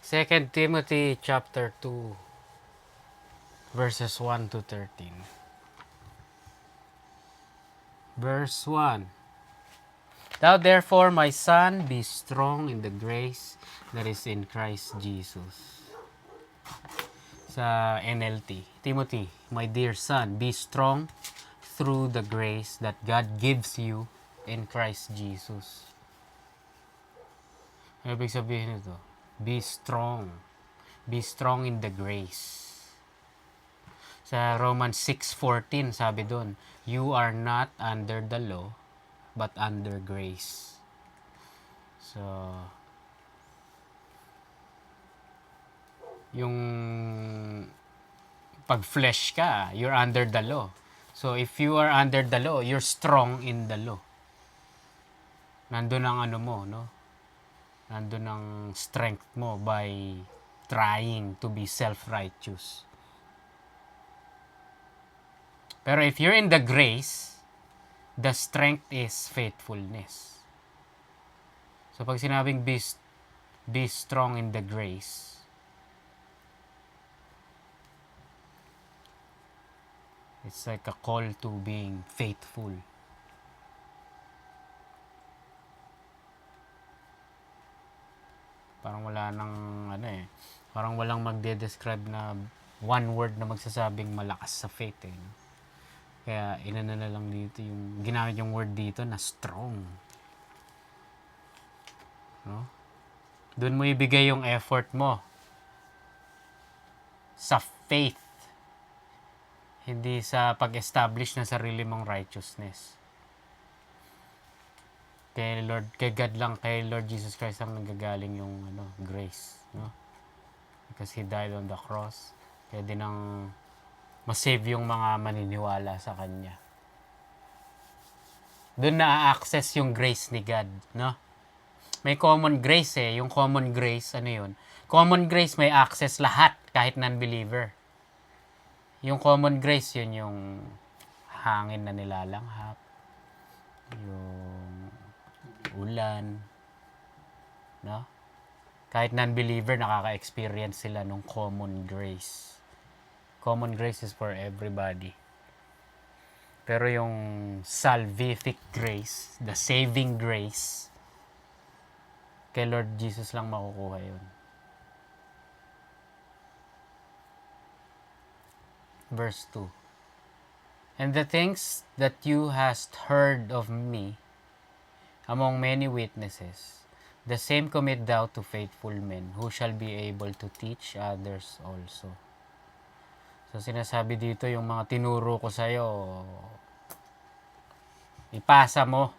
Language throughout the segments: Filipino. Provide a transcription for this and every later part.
2 Timothy chapter 2, verses 1 to 13. Verse 1. Thou therefore, my son, be strong in the grace that is in Christ Jesus. Sa NLT, Timothy, my dear son, be strong through the grace that God gives you in Christ Jesus. Ano ibig sabihin nito? Be strong. Be strong in the grace. Sa Romans 6:14, sabi doon, you are not under the law, but under grace. So, yung pag flesh ka, you're under the law. So, if you are under the law, you're strong in the law. Nandun ang ano mo, no? Nandun ang strength mo by trying to be self-righteous. Pero if you're in the grace, the strength is faithfulness. So, pag sinabing be strong in the grace, it's like a call to being faithful. Parang wala nang parang walang magde-describe na one word na magsasabing malakas sa faith eh. Kaya inana na lang dito yung ginamit yung word dito na strong. No? Doon mo ibigay yung effort mo sa faith, hindi sa pag-establish na sarili mong righteousness. Kay God lang, kay Lord Jesus Christ ang nanggagaling yung grace, no? Because He died on the cross. Kaya din ang masave yung mga maniniwala sa Kanya. Doon na-access yung grace ni God, no? May common grace eh. Yung common grace, ano yun? Common grace may access lahat, kahit non-believer. Yung common grace, yun yung hangin na nilalanghap, yung ulan, no? Kahit non-believer, nakaka-experience sila ng common grace. Common grace is for everybody. Pero yung salvific grace, the saving grace, kay Lord Jesus lang makukuha yun. Verse 2. And the things that you hast heard of me among many witnesses, the same commit thou to faithful men, who shall be able to teach others also. So, sinasabi dito, yung mga tinuro ko sa'yo, ipasa mo.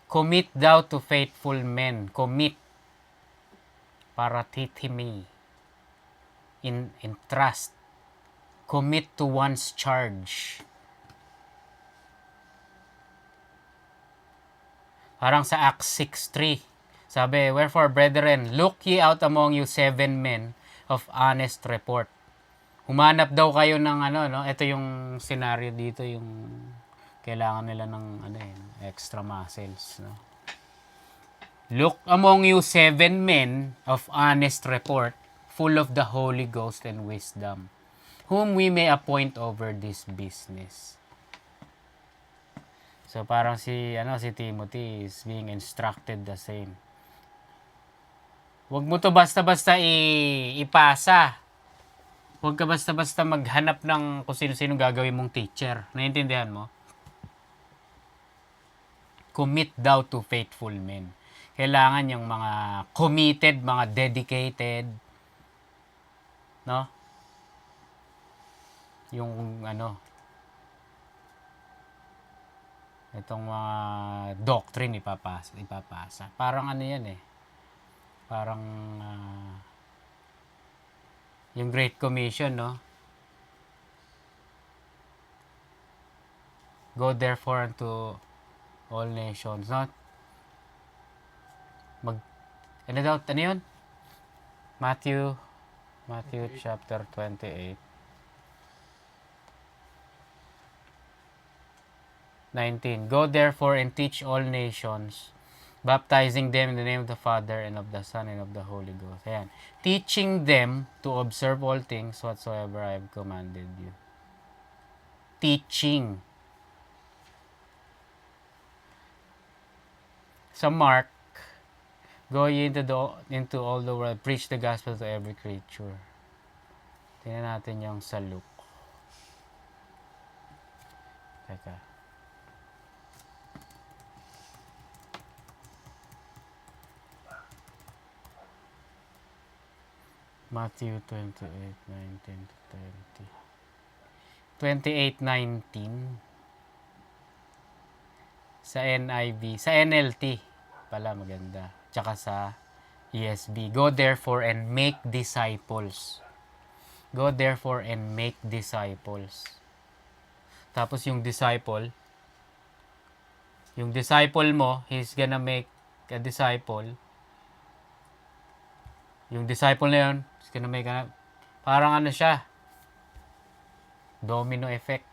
Commit thou to faithful men. Commit. Para me. In trust. Commit to one's charge. Parang sa Acts 6:3. Sabi, wherefore, brethren, look ye out among you 7 men of honest report. Humanap daw kayo ng ito yung scenario dito, yung kailangan nila ng extra muscles, no? Look among you 7 men of honest report, full of the Holy Ghost and wisdom, whom we may appoint over this business. So parang si Timothy is being instructed the same. Huwag mo to basta-basta ipasa. Huwag ka basta-basta maghanap ng kung sino-sino gagawin mong teacher. Naiintindihan mo? Commit thou to faithful men. Kailangan yung mga committed, mga dedicated, no? Yung itong mga doctrine ipapasa. Parang yan eh. Parang yung Great Commission, no? Go therefore unto all nations, no? Ano yun? Matthew chapter 28. 19. Go therefore and teach all nations, Baptizing them in the name of the Father, and of the Son, and of the Holy Ghost. Ayan. Teaching them to observe all things whatsoever I have commanded you. Teaching. Sa Mark, go ye into all the world, preach the gospel to every creature. Tingnan natin yung sa Luke. Teka. Matthew 28:19-20. 28:19 sa NIV, sa NLT pala maganda. Tsaka sa ESV. Go therefore and make disciples. Go therefore and make disciples. Tapos yung disciple mo, he's gonna make a disciple. Yung disciple na yun, he's gonna make parang ano siya, domino effect.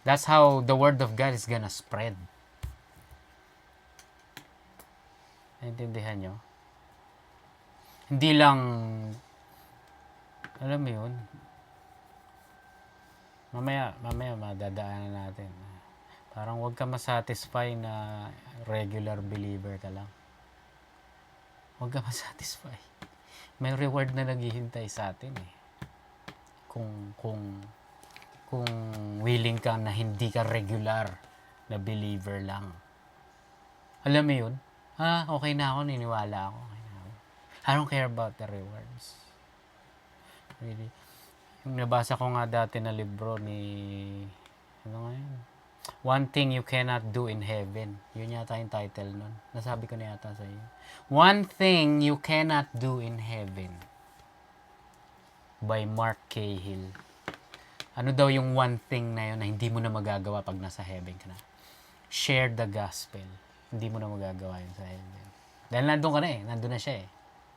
That's how the word of God is gonna spread. Naintindihan nyo? Hindi lang, alam mo yun, mamaya madadaanan natin. Parang huwag ka masatisfy na regular believer ka lang. Huwag ka masatisfy. May reward na naghihintay sa atin eh. Kung willing ka na hindi ka regular na believer lang. Alam mo yun? Okay na ako, niniwala ako. Okay na ako. I don't care about the rewards. Really. Yung nabasa ko nga dati na libro ni, ano nga yun? One Thing You Cannot Do in Heaven. Yun yata yung title nun. Nasabi ko na yata sa iyo. One Thing You Cannot Do in Heaven by Mark Cahill. Ano daw yung one thing na yun na hindi mo na magagawa pag nasa heaven ka na? Share the gospel. Hindi mo na magagawa yun sa heaven. Dahil nandun ka na eh. Nandun na siya eh.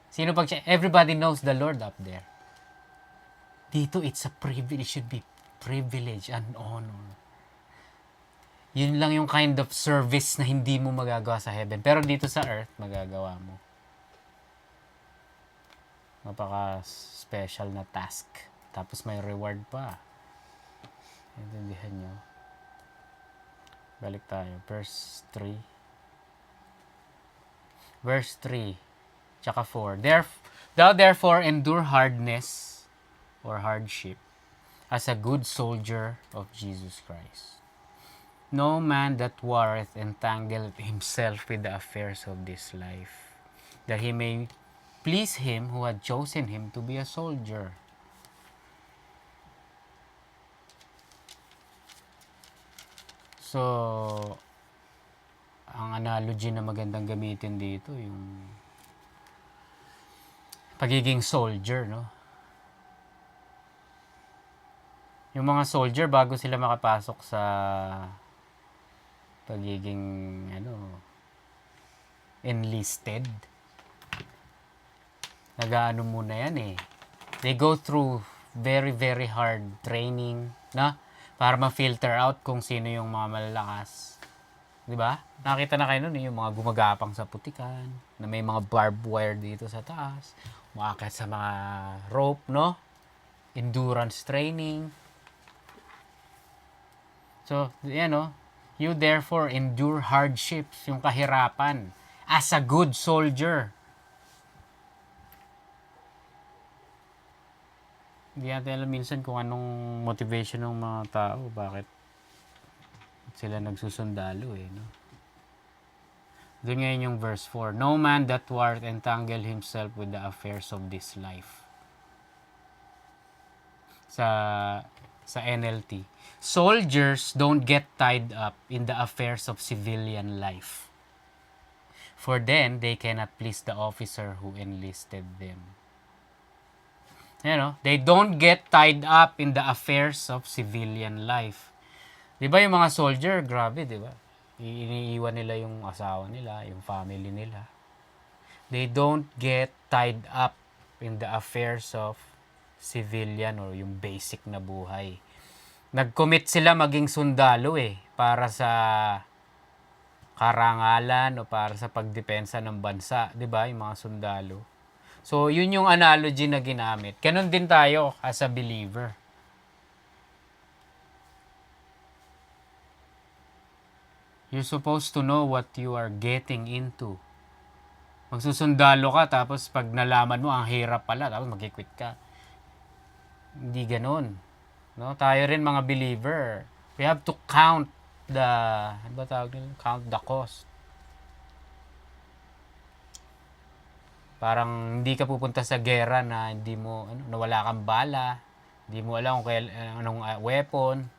Sino pag siya? Everybody knows the Lord up there. Dito, it's a privilege. It should be privilege and honor. Yun lang yung kind of service na hindi mo magagawa sa heaven. Pero dito sa earth, magagawa mo. Napaka-special na task. Tapos may reward pa. Intindihan nyo. Balik tayo. Verse 3. Verse 3. Tsaka 4. Thou therefore endure hardness or hardship as a good soldier of Jesus Christ. No man that warreth entangleth himself with the affairs of this life, that he may please him who had chosen him to be a soldier. So, ang analogy na magandang gamitin dito, yung pagiging soldier, no? Yung mga soldier, bago sila makapasok sa pagiging enlisted, nag-aano muna yan eh. They go through very very hard training na para ma-filter out kung sino yung mga malalakas. 'Di ba? Nakita na kayo nun yung mga gumagapang sa putikan, na may mga barbed wire dito sa taas, umaakit sa mga rope, no? Endurance training. So, you therefore endure hardships, yung kahirapan, as a good soldier. Hindi natin alam minsan kung anong motivation ng mga tao, bakit sila nagsusundalo eh, no? Doon ngayon yung verse 4. No man that warreth entangle himself with the affairs of this life. Sa NLT. Soldiers don't get tied up in the affairs of civilian life. For then, they cannot please the officer who enlisted them. They don't get tied up in the affairs of civilian life. Di ba yung mga soldier, grabe, di ba? Iniiwan nila yung asawa nila, yung family nila. They don't get tied up in the affairs of civilian or yung basic na buhay. Nag-commit sila maging sundalo eh. para sa karangalan o para sa pagdepensa ng bansa, 'di ba? Yung mga sundalo. So, yun yung analogy na ginamit. Ganon din tayo as a believer. You're supposed to know what you are getting into. Magsusundalo ka, tapos pag nalaman mo, ang hirap pala, tapos mag-quit ka. Hindi ganon. No? Tayo rin mga believer, we have to count the, ano ba tawag nila? Count the cost. Parang hindi ka pupunta sa gera na hindi mo, na wala kang bala, hindi mo alam kung anong weapon.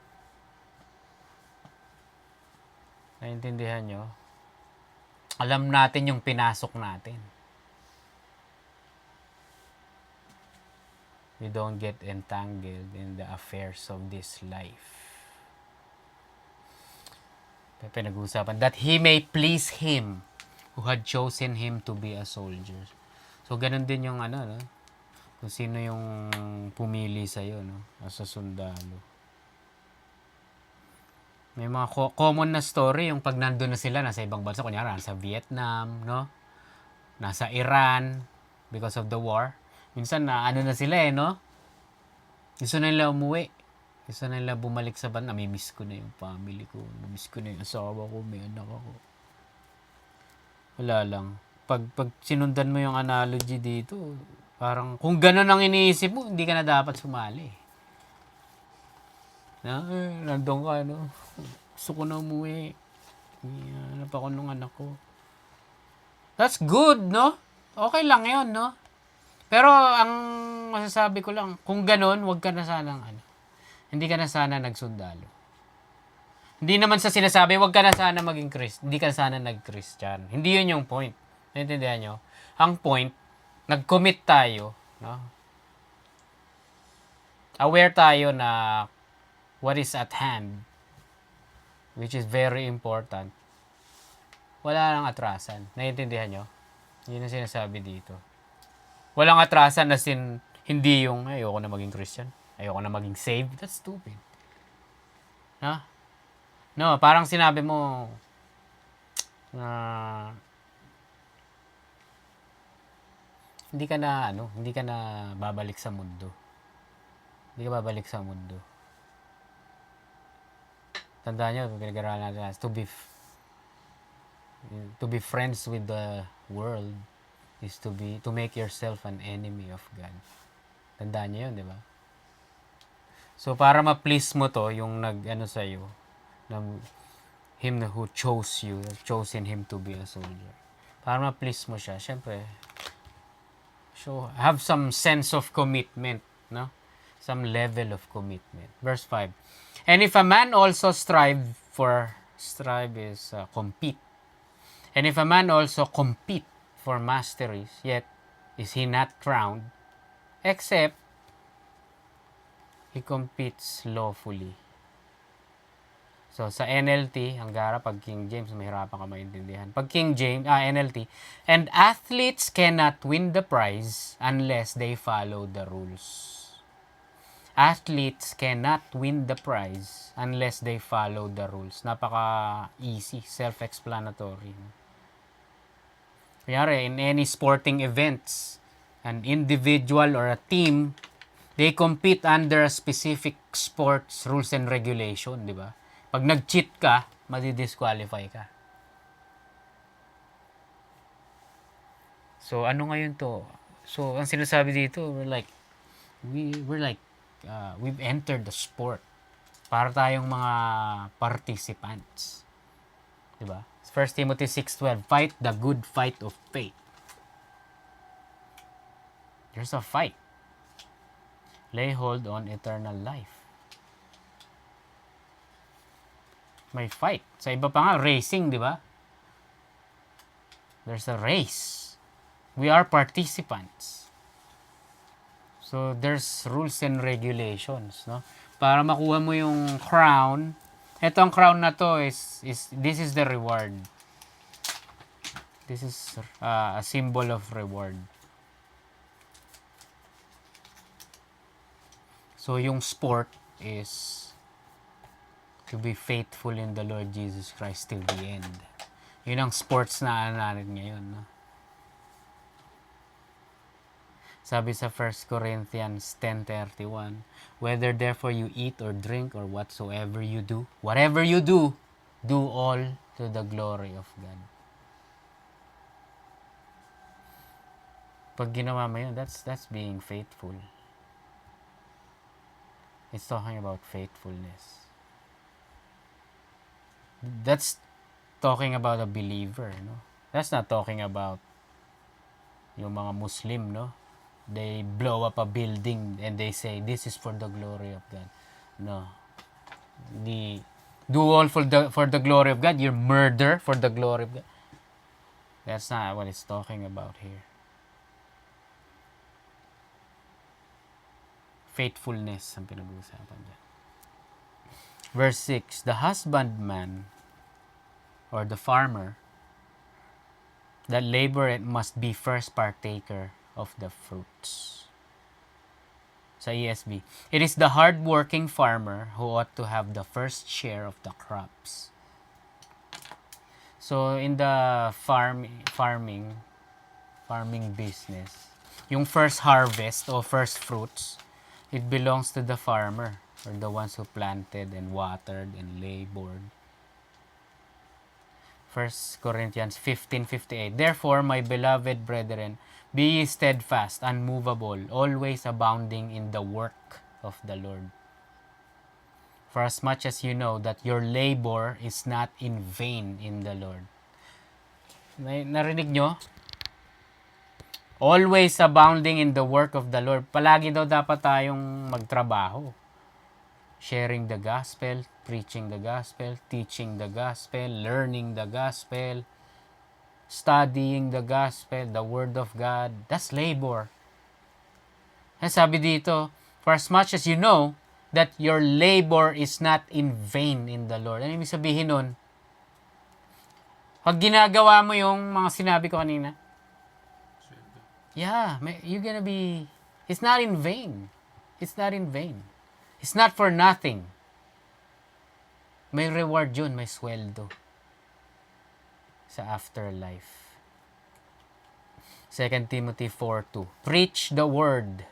Naintindihan nyo? Alam natin yung pinasok natin. We don't get entangled in the affairs of this life. Pinag-uusapan, that he may please him who had chosen him to be a soldier. So, ganun din yung no? Kung sino yung pumili sa'yo, no? As a sundalo. May mga common na story yung pag nandun na sila, nasa ibang bansa, kunyari, nasa Vietnam, no? Nasa Iran, because of the war. Minsan na na sila no? Gusto na nila umuwi. Gusto na nila bumalik sa bansa. Namimiss ko na yung family ko. Namimiss ko na yung asawa ko. May anak ako. Wala lang. Pag sinundan mo yung analogy dito, parang kung gano'n ang iniisip mo, hindi ka na dapat sumali. Nandun ka, no? Gusto ko na umuwi. Hanap ako nung anak ko. That's good, no? Okay lang yun, no? Pero ang masasabi ko lang, kung ganun, wag ka na sanang hindi ka na sana nagsundalo. Hindi naman sa sinasabi, wag ka na sana maging hindi ka na sana nag-Christian. Hindi yun yung point. Naintindihan nyo? Ang point, nag-commit tayo, no? Aware tayo na what is at hand, which is very important. Wala nang atrasan. Naiintindihan nyo? Yun ang sinasabi dito. Walang atrasan as in, hindi yung ayoko na maging Christian. Ayoko na maging saved. That's stupid. No? No, parang sinabi mo hindi ka na babalik sa mundo. Hindi ka babalik sa mundo. Tandaan nyo, pinag-aralan natin to be friends with the world is to make yourself an enemy of God. Tandaan nyo yun, di ba? So, para ma-please mo to, yung sa'yo, him who chose you, chosen him to be a soldier. Para ma-please mo siya, syempre, have some sense of commitment, no? Some level of commitment. Verse 5. And if a man also strive is compete. And if a man also compete for masteries, yet is he not crowned, except he competes lawfully. So, sa NLT, ang gara, pag King James, mahirapan ka maintindihan. Pag King James, NLT, and athletes cannot win the prize unless they follow the rules. Athletes cannot win the prize unless they follow the rules. Napaka-easy, self-explanatory. Kunyari, in any sporting events, an individual or a team, they compete under a specific sports rules and regulation, di ba? Pag nag-cheat ka, madi-disqualify ka. So, ano ngayon to? So, ang sinasabi dito, we've entered the sport. Para tayong mga participants. Diba? 1 Timothy 6:12, fight the good fight of faith. There's a fight. Lay hold on eternal life. May fight. Sa iba pa nga, racing, di ba? There's a race. We are participants. So, there's rules and regulations, no? Para makuha mo yung crown, etong crown na to this is the reward. This is a symbol of reward. So, yung sport is to be faithful in the Lord Jesus Christ till the end. Yun ang sports na natin ngayon, no? Sabi sa 1 Corinthians 10:31, whether therefore you eat or drink or whatsoever you do, whatever you do all to the glory of God. Pag ginawa mo yun, that's being faithful. It's talking about faithfulness. That's talking about a believer, no? That's not talking about yung mga Muslim, no? They blow up a building and they say, this is for the glory of God. No. Do all for the glory of God. You murder for the glory of God. That's not what it's talking about here. Faithfulness ang pinag-uusapan dyan. Verse 6, the husbandman or the farmer that laboreth must be first partaker of the fruits. Sa ESV, it is the hard-working farmer who ought to have the first share of the crops. So in the farming business, yung first harvest or first fruits, it belongs to the farmer or the ones who planted and watered and labored. 1 Corinthians 15:58. Therefore, my beloved brethren, be ye steadfast, unmovable, always abounding in the work of the Lord. For as much as you know that your labor is not in vain in the Lord. Narinig nyo? Always abounding in the work of the Lord. Palagi daw dapat tayong magtrabaho. Sharing the gospel, preaching the gospel, teaching the gospel, learning the gospel, studying the gospel, the word of God. That's labor. And sabi dito, for as much as you know that your labor is not in vain in the Lord. Ano ibig sabihin nun? Pag ginagawa mo yung mga sinabi ko kanina, yeah, you're gonna be, it's not in vain. It's not in vain. It's not for nothing. May reward yun, may sweldo sa afterlife. 2 Timothy 4:2. Preach the word.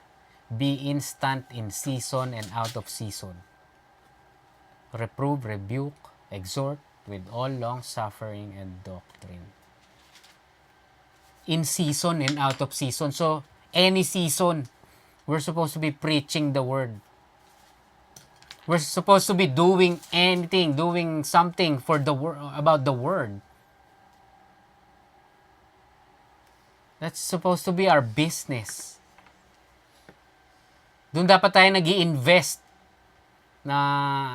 Be instant in season and out of season. Reprove, rebuke, exhort with all long suffering and doctrine. In season and out of season. So, any season, we're supposed to be preaching the word. We're supposed to be doing anything, doing something for the about the word. That's supposed to be our business. Doon dapat tayo nag-i-invest na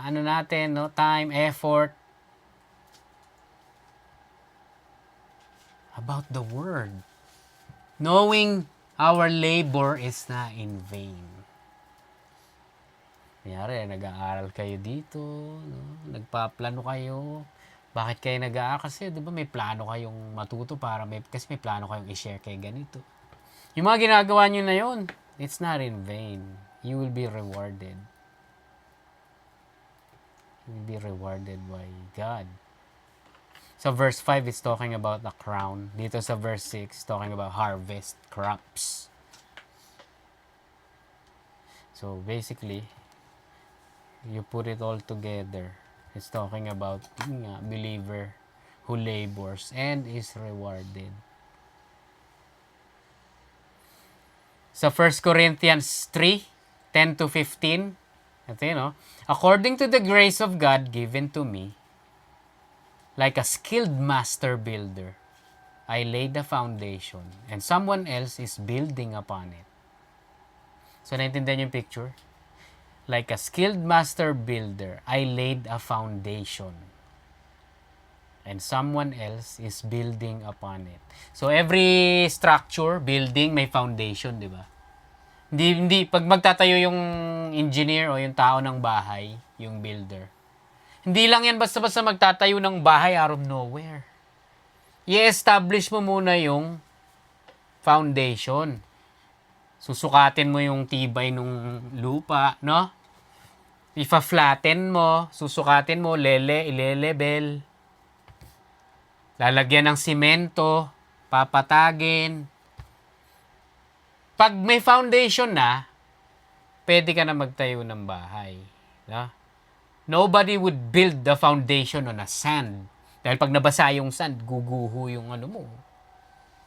ano natin, no, time, effort about the word. Knowing our labor is not in vain. Kunyari, nag-aaral kayo dito, no? Nagpaplano kayo. Bakit kayo nag-aaral? Kasi, di ba, may plano kayong matuto kasi may plano kayong i-share kay ganito. Yung mga ginagawa nyo na yun, it's not in vain. You will be rewarded. You will be rewarded by God. So, verse 5 is talking about the crown. Dito sa verse 6, talking about harvest, crops. So, basically, you put it all together. It's talking about a believer who labors and is rewarded. Sa 1 Corinthians 3:10-15, ito yun, no? According to the grace of God given to me, like a skilled master builder, I laid the foundation and someone else is building upon it. So, naintindihan yung picture? Like a skilled master builder, I laid a foundation. And someone else is building upon it. So, every structure, building, may foundation, di ba? Hindi, pag magtatayo yung engineer o yung tao ng bahay, yung builder, hindi lang yan basta-basta magtatayo ng bahay out of nowhere. I-establish mo muna yung foundation. Susukatin mo yung tibay ng lupa, no? Ifa-flatten mo, susukatin mo, ile-level, lalagyan ng simento, papatagin. Pag may foundation na, pwede ka na magtayo ng bahay. No? Nobody would build the foundation on a sand. Dahil pag nabasa yung sand, guguho yung ano mo.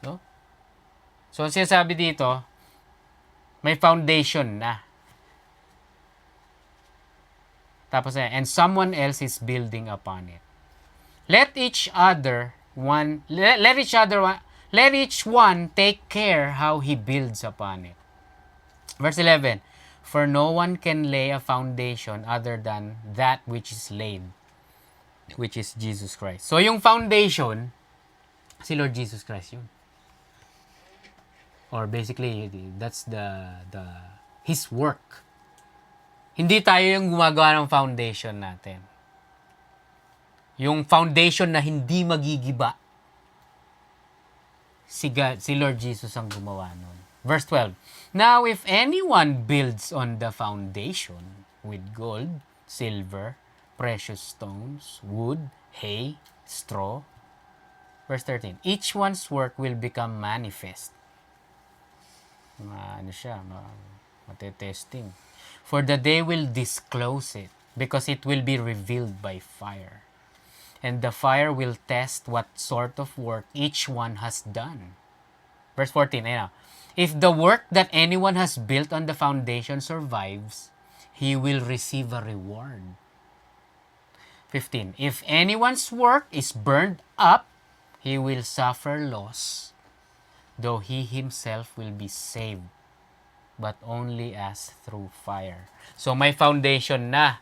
No? So, ang sinasabi dito, may foundation na. Tapos, and someone else is building upon it. Let each one take care how he builds upon it. Verse 11, for no one can lay a foundation other than that which is laid, which is Jesus Christ. So, yung foundation, si Lord Jesus Christ yun. Or basically, that's His work. Hindi tayo yung gumagawa ng foundation natin. Yung foundation na hindi magigiba, si Lord Jesus ang gumawa nun. Verse 12, now if anyone builds on the foundation with gold, silver, precious stones, wood, hay, straw. Verse 13, each one's work will become manifest. Matetesting. For the day will disclose it, because it will be revealed by fire. And the fire will test what sort of work each one has done. Verse 14, ayun na. If the work that anyone has built on the foundation survives, he will receive a reward. 15, if anyone's work is burned up, he will suffer loss, though he himself will be saved, but only as through fire. So, may foundation na.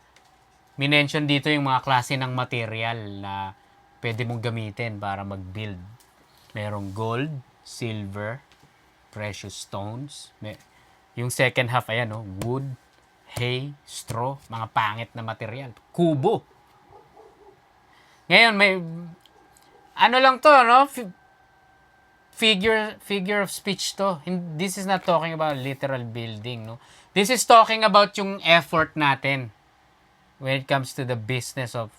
Minention dito yung mga klase ng material na pwede mong gamitin para mag-build. Merong gold, silver, precious stones. Yung second half, ayan, no? Wood, hay, straw, mga pangit na material. Kubo. Ngayon, may, ano lang to, no? Figure of speech to. This is not talking about literal building, no? This is talking about yung effort natin when it comes to the business of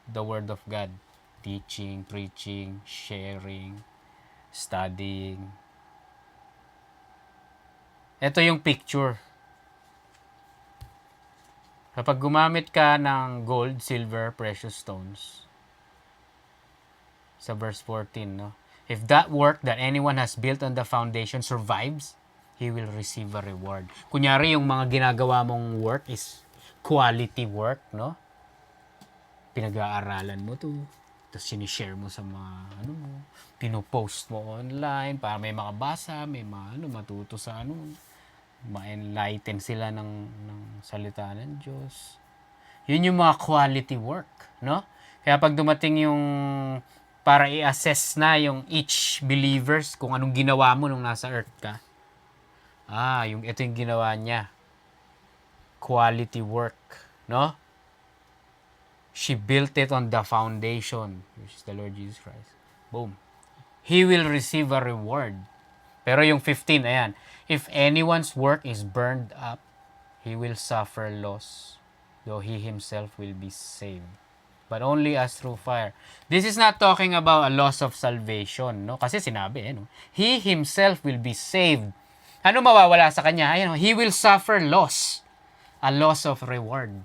the Word of God. Teaching, preaching, sharing, studying. Ito yung picture. Kapag gumamit ka ng gold, silver, precious stones, sa verse 14, no? If that work that anyone has built on the foundation survives, he will receive a reward. Kunyari, yung mga ginagawa mong work is quality work, no? Pinag-aaralan mo to, tapos sinishare mo sa mga, pinopost mo online para may makabasa, may matuto sa ma-enlighten sila ng salita ng Diyos. Yun yung mga quality work, no? Kaya pag dumating yung para i-assess na yung each believers kung anong ginawa mo nung nasa earth ka. Ito yung ginawa niya. Quality work, no? She built it on the foundation, which is the Lord Jesus Christ. Boom. He will receive a reward. Pero yung 15, ayan. If anyone's work is burned up, he will suffer loss, though he himself will be saved, but only as through fire. This is not talking about a loss of salvation, no? Kasi sinabi, no? He himself will be saved. Ano mawawala sa kanya? Ayan, he will suffer loss. A loss of reward.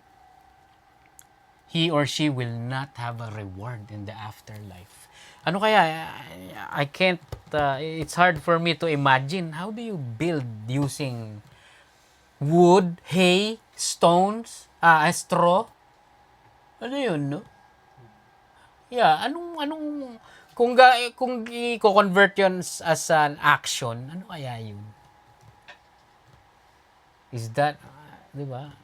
He or she will not have a reward in the afterlife. Ano kaya? I can't, it's hard for me to imagine. How do you build using wood, hay, stones, straw? Ano yun, no? Yeah, anong kung i-convert yun as an action, ano kaya yun? Is that, di ba?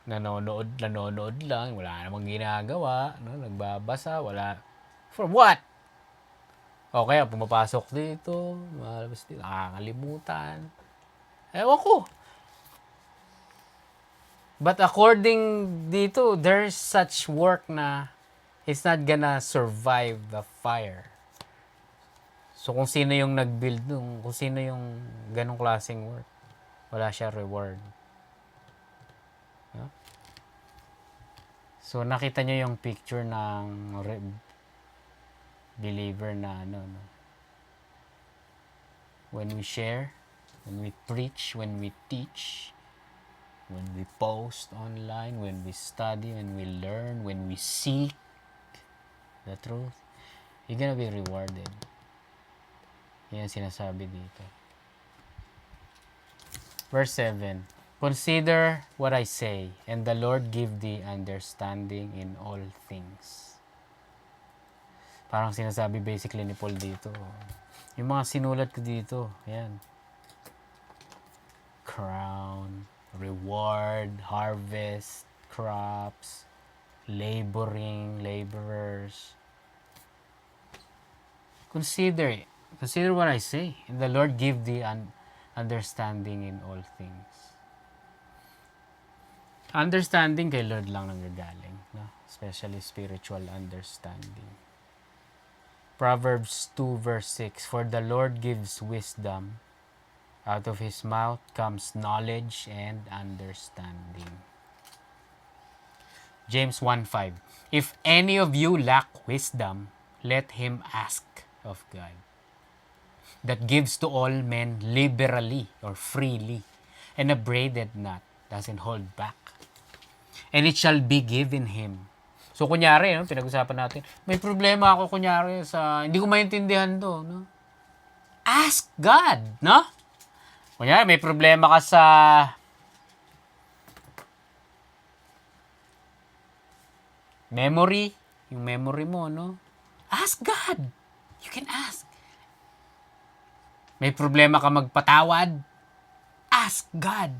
Nanonood lang, wala namang ginagawa, no? Nagbabasa, wala. For what? O kaya pumapasok dito, malabas dito, nakakalimutan. Ewan ko. But according dito, there's such work na it's not gonna survive the fire. So kung sino yung nag-build kung sino yung ganong klaseng work, Wala siya reward. No? So, nakita nyo yung picture ng believer na ano, no? When we share, when we preach, when we teach, when we post online, when we study, when we learn, when we seek the truth, you're gonna be rewarded. Yan sinasabi dito. Verse 7, consider what I say, and the Lord give thee understanding in all things. Parang sinasabi basically ni Paul dito. Yung mga sinulat ko dito, yan. Crown, reward, harvest, crops, laboring, laborers. Consider it. Consider what I say, and the Lord give thee understanding in all things. Understanding kay Lord lang nanggagaling, no? Especially spiritual understanding. Proverbs 2 verse 6, for the Lord gives wisdom, out of his mouth comes knowledge and understanding. James 1:5, if any of you lack wisdom, let him ask of God, that gives to all men liberally or freely, and upbraided not, doesn't hold back, and it shall be given him. So, kunyari, no, pinag-usapan natin, may problema ako, kunyari, sa, hindi ko maintindihan to, no? Ask God, no? Kunyari, may problema ka sa memory, yung memory mo, no? Ask God. You can ask. May problema ka magpatawad, ask God.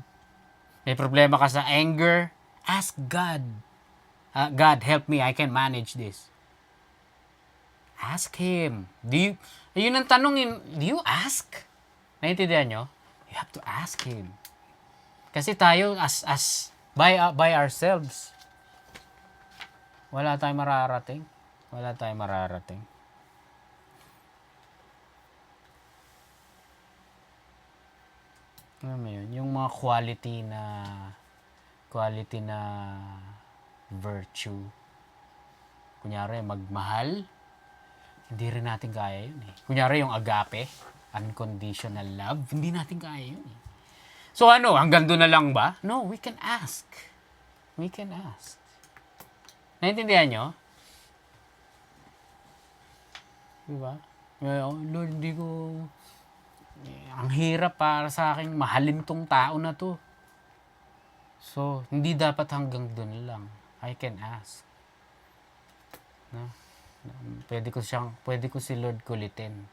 May problema ka sa anger, ask God. God, help me, I can manage this. Ask Him. Yun ang tanong, do you ask? Naintindihan nyo? You have to ask Him. Kasi tayo, by ourselves, wala tayong mararating. Wala tayong mararating. Ano mo yun? Yung mga quality na virtue. Kunyari, magmahal, hindi rin natin kaya yun eh. Kunyari, yung agape, unconditional love, hindi natin kaya yun eh. So ano, hanggang doon na lang ba? No, we can ask. We can ask. Naintindihan nyo? Diba? Lord, hindi ko... ang hirap para sa akin, mahalin tong tao na to. So, hindi dapat hanggang doon lang. I can ask. No? Pwede ko si Lord kulitin.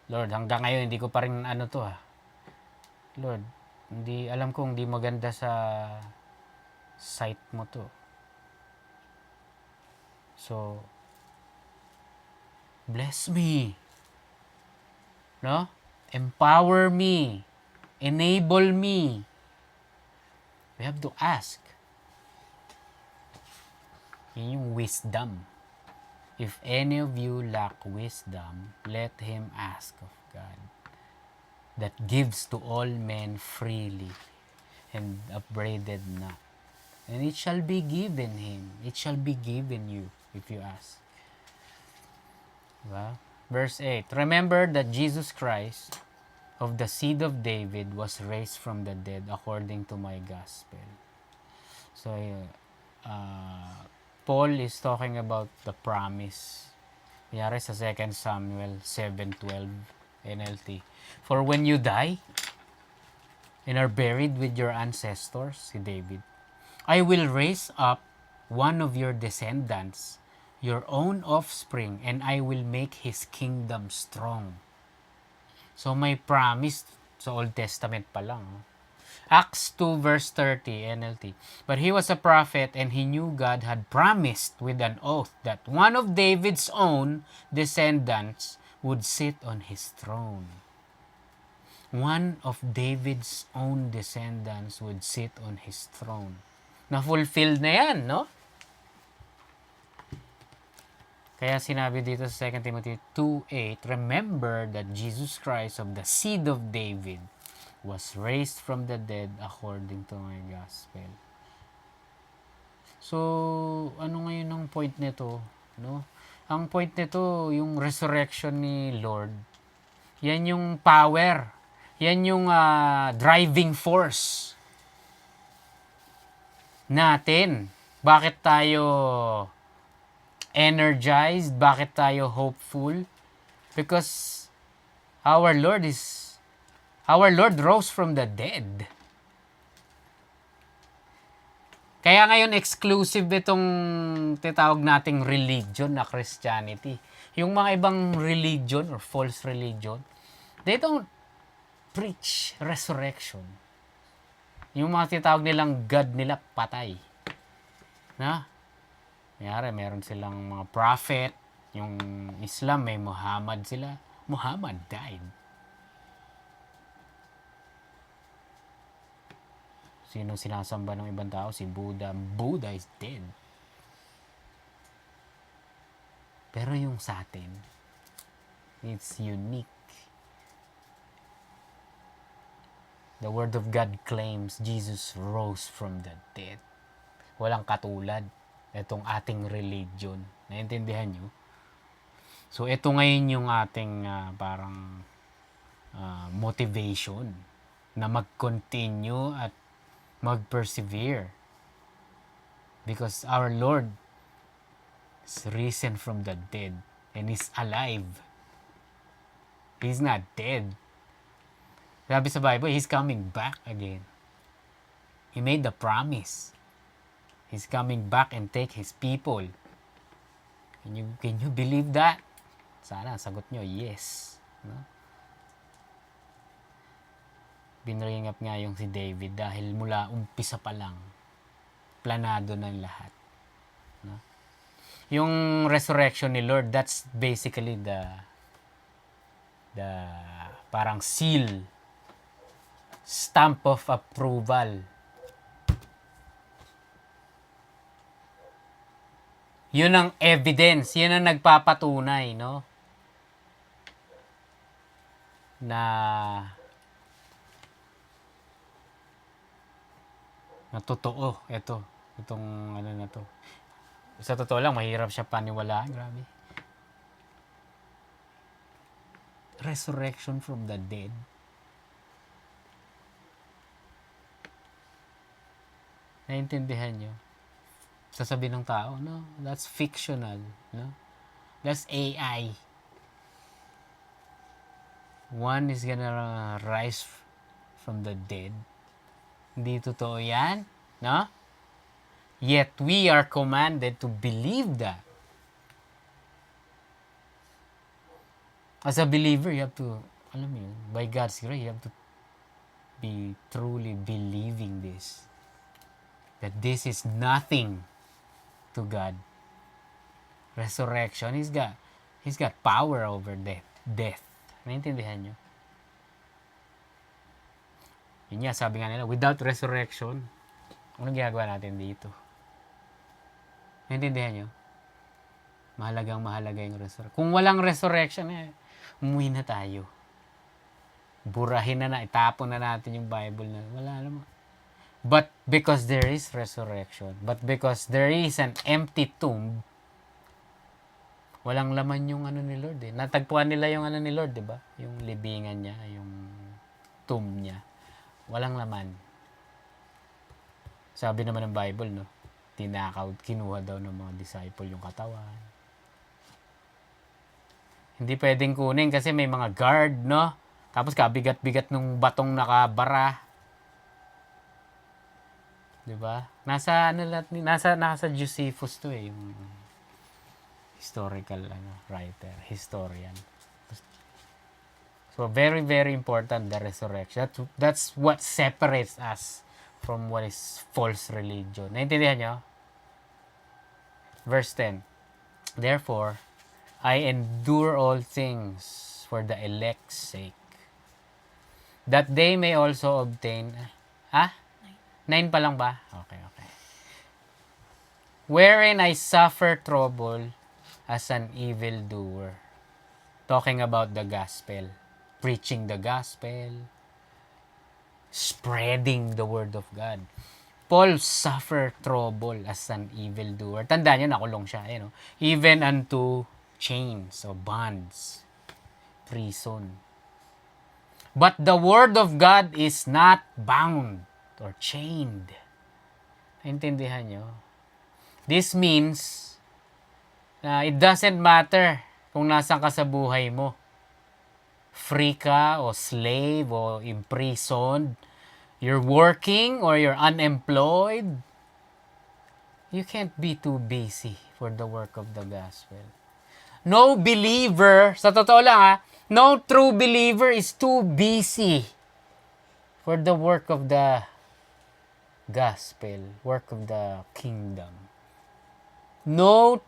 Lord, hanggang ngayon, hindi ko pa rin to Lord, alam ko hindi maganda sa sight mo to. So, bless me. No? Empower me. Enable me. We have to ask. Yun yung wisdom. If any of you lack wisdom, let him ask of God, that gives to all men freely, and upbraided not. And it shall be given him. It shall be given you, if you ask. Diba? Verse 8, remember that Jesus Christ, of the seed of David, was raised from the dead according to my gospel. So, Paul is talking about the promise. Kunyari sa 2 Samuel 7:12 NLT. For when you die and are buried with your ancestors, si David, I will raise up one of your descendants, your own offspring, and I will make his kingdom strong. So may promise sa Old Testament pa lang. Acts 2 verse 30 NLT. But he was a prophet, and he knew God had promised with an oath that one of David's own descendants would sit on his throne. One of David's own descendants would sit on his throne. Na-fulfilled na yan, no? Kaya sinabi dito sa 2 Timothy 2:8, remember that Jesus Christ of the seed of David was raised from the dead according to my gospel. So, ano ngayon ang point nito? No? Ang point nito, yung resurrection ni Lord, yan yung power. Yan yung driving force natin. Bakit tayo energized? Bakit tayo hopeful? Because our Lord rose from the dead. Kaya ngayon exclusive itong titawag nating religion na Christianity. Yung mga ibang religion or false religion, they don't preach resurrection. Yung mga titawag nilang God nila patay. Na? Meron silang mga prophet. Yung Islam may Muhammad sila. Muhammad died. Sino sinasamba ng ibang tao? Si Buddha. Buddha is dead. Pero yung sa atin, it's unique. The Word of God claims Jesus rose from the dead. Walang katulad itong ating religion. Naintindihan nyo? So, ito ngayon yung ating parang motivation na mag-continue at mag-persevere. Because our Lord is risen from the dead and is alive. He's not dead. Sabi sa Bible, He's coming back again. He made the promise. He's coming back and take His people. Can you believe that? Sana, sagot nyo, yes. No? Binring up nga yung si David dahil mula umpisa pa lang, planado ng lahat. No? Yung resurrection ni Lord, that's basically the parang seal, stamp of approval. Yun ang evidence, yun ang nagpapatunay, no? Na totoo, itong ano na to. Sa totoo lang, mahirap siya paniwalaan, grabe. Resurrection from the dead. Naintindihan nyo? Sasabihin ng tao, no, that's fictional, no? That's AI. One is gonna rise from the dead. Hindi totoo yan, no? Yet we are commanded to believe that. As a believer, you have to, alam mo yun, by God's grace, you have to be truly believing this. That this is nothing to God. Resurrection, He's got power over death. Naintindihan nyo? Yun nga, sabi nga nila, without resurrection, anong ginagawa natin dito? Naintindihan nyo? Mahalaga yung resurrection. Kung walang resurrection, umuwi na tayo. Burahin na, itapon na natin yung Bible na, wala naman. But because there is resurrection, but because there is an empty tomb, walang laman yung ano ni Lord. Natagpuan nila yung ano ni Lord, di ba? Yung libingan niya, yung tomb niya. Walang laman. Sabi naman ng Bible, no? Kinuha daw ng mga disciple yung katawan. Hindi pwedeng kunin kasi may mga guard, no? Tapos kabigat-bigat nung batong nakabara. 'Di ba? Nasa Josephus to yung historical historian. So very very important the resurrection. That's what separates us from what is false religion. Naintindihan nyo? Verse 10. Therefore, I endure all things for the elect's sake, that they may also obtain... 9 pa lang ba? Okay. Wherein I suffer trouble as an evildoer. Talking about the gospel. Preaching the gospel. spreading the word of God. Paul suffered trouble as an evildoer. Tandaan nyo, nakulong siya. Even unto chains or bonds, prison. But the word of God is not bound or chained. Naintindihan nyo? This means na it doesn't matter kung nasan ka sa buhay mo. Free ka o slave o imprisoned. You're working or you're unemployed. You can't be too busy for the work of the gospel. No believer, sa totoo lang no true believer is too busy for the work of the gospel, work of the kingdom. No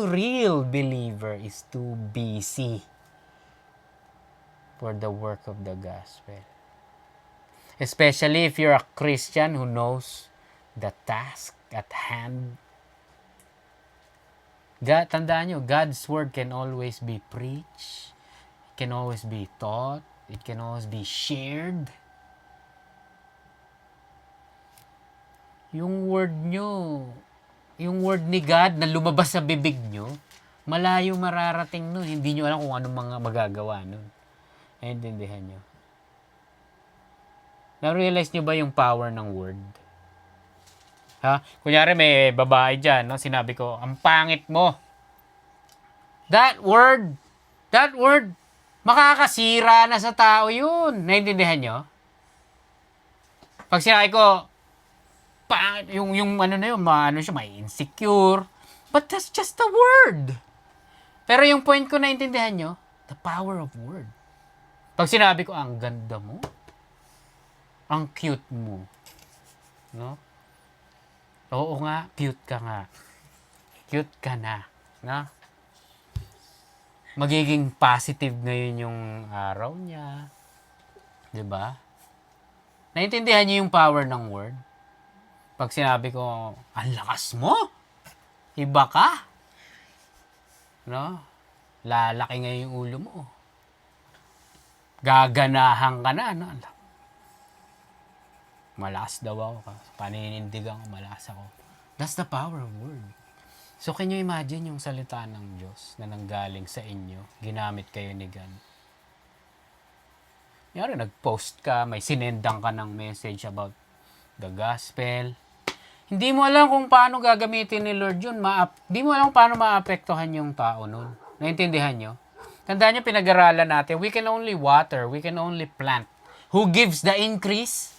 real believer is too busy for the work of the gospel. Especially if you're a Christian who knows the task at hand. Tandaan nyo, God's word can always be preached. It can always be taught. It can always be shared. Yung word nyo, yung word ni God na lumabas sa bibig nyo, malayo mararating nun. Hindi nyo alam kung anong mga magagawa nun. Naintindihan nyo? Na-realize nyo ba yung power ng word? Kunyari may babae dyan, sinabi ko, ang pangit mo. That word, makakasira na sa tao yun. Naintindihan nyo? Pag sinabi ko, pangit, yung siya, may insecure. But that's just a word. Pero yung point ko, naintindihan nyo? The power of word. Pag sinabi ko, ang ganda mo, ang cute mo. No? Oo nga, cute ka nga. Cute ka na. No? Magiging positive ngayon yung araw niya. 'Di ba? Naintindihan niyo yung power ng word? Pag sinabi ko, ang lakas mo. Iba ka. No? Lalaki ngayon yung ulo mo. Gaganahan ka na. No? Malakas daw ako. Paninindigan ko, malakas ako. That's the power of word. So, can you imagine yung salita ng Diyos na nanggaling sa inyo? Ginamit kayo ni God. Yari, nag-post ka, may sinendang ka ng message about the gospel. Hindi mo alam kung paano gagamitin ni Lord yun. Hindi mo alam paano maapektuhan yung tao nun. Naintindihan nyo? Tandaan nyo, pinag-aralan natin, we can only water, we can only plant. Who gives the increase?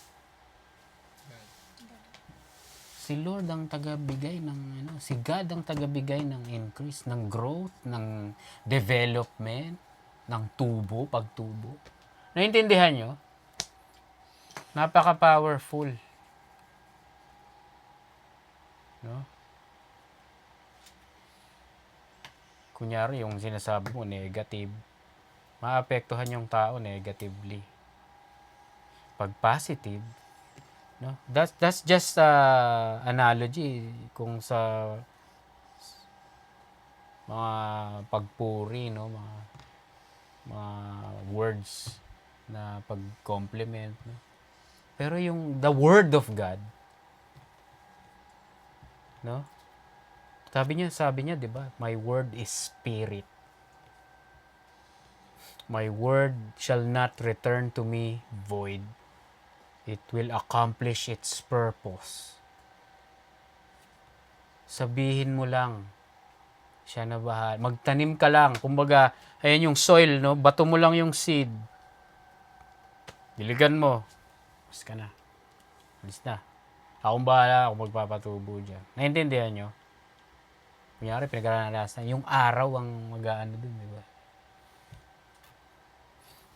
Si Lord ang tagabigay ng si God ang tagabigay ng increase, ng growth, ng development, ng pagtubo. Naintindihan nyo? Napaka-powerful. No? Kunyari, yung sinasabi mo negative, maapektuhan yung tao negatively. Pag positive, no? That's just analogy kung sa mga pagpuri, no, mga words na pag-compliment, no? Pero yung the word of God, no? Sabi niya, 'di ba? My word is spirit. My word shall not return to me void. It will accomplish its purpose. Sabihin mo lang, siya na bahala. Magtanim ka lang. Kumbaga, ayan yung soil, no? Bato mo lang yung seed. Diligan mo. Mas ka na. Alis na. Akong bahala, ako magpapatubo dyan. Naintindihan nyo? Kunyari, pinag-aranasan. Yung araw ang mag-aano dun, di ba?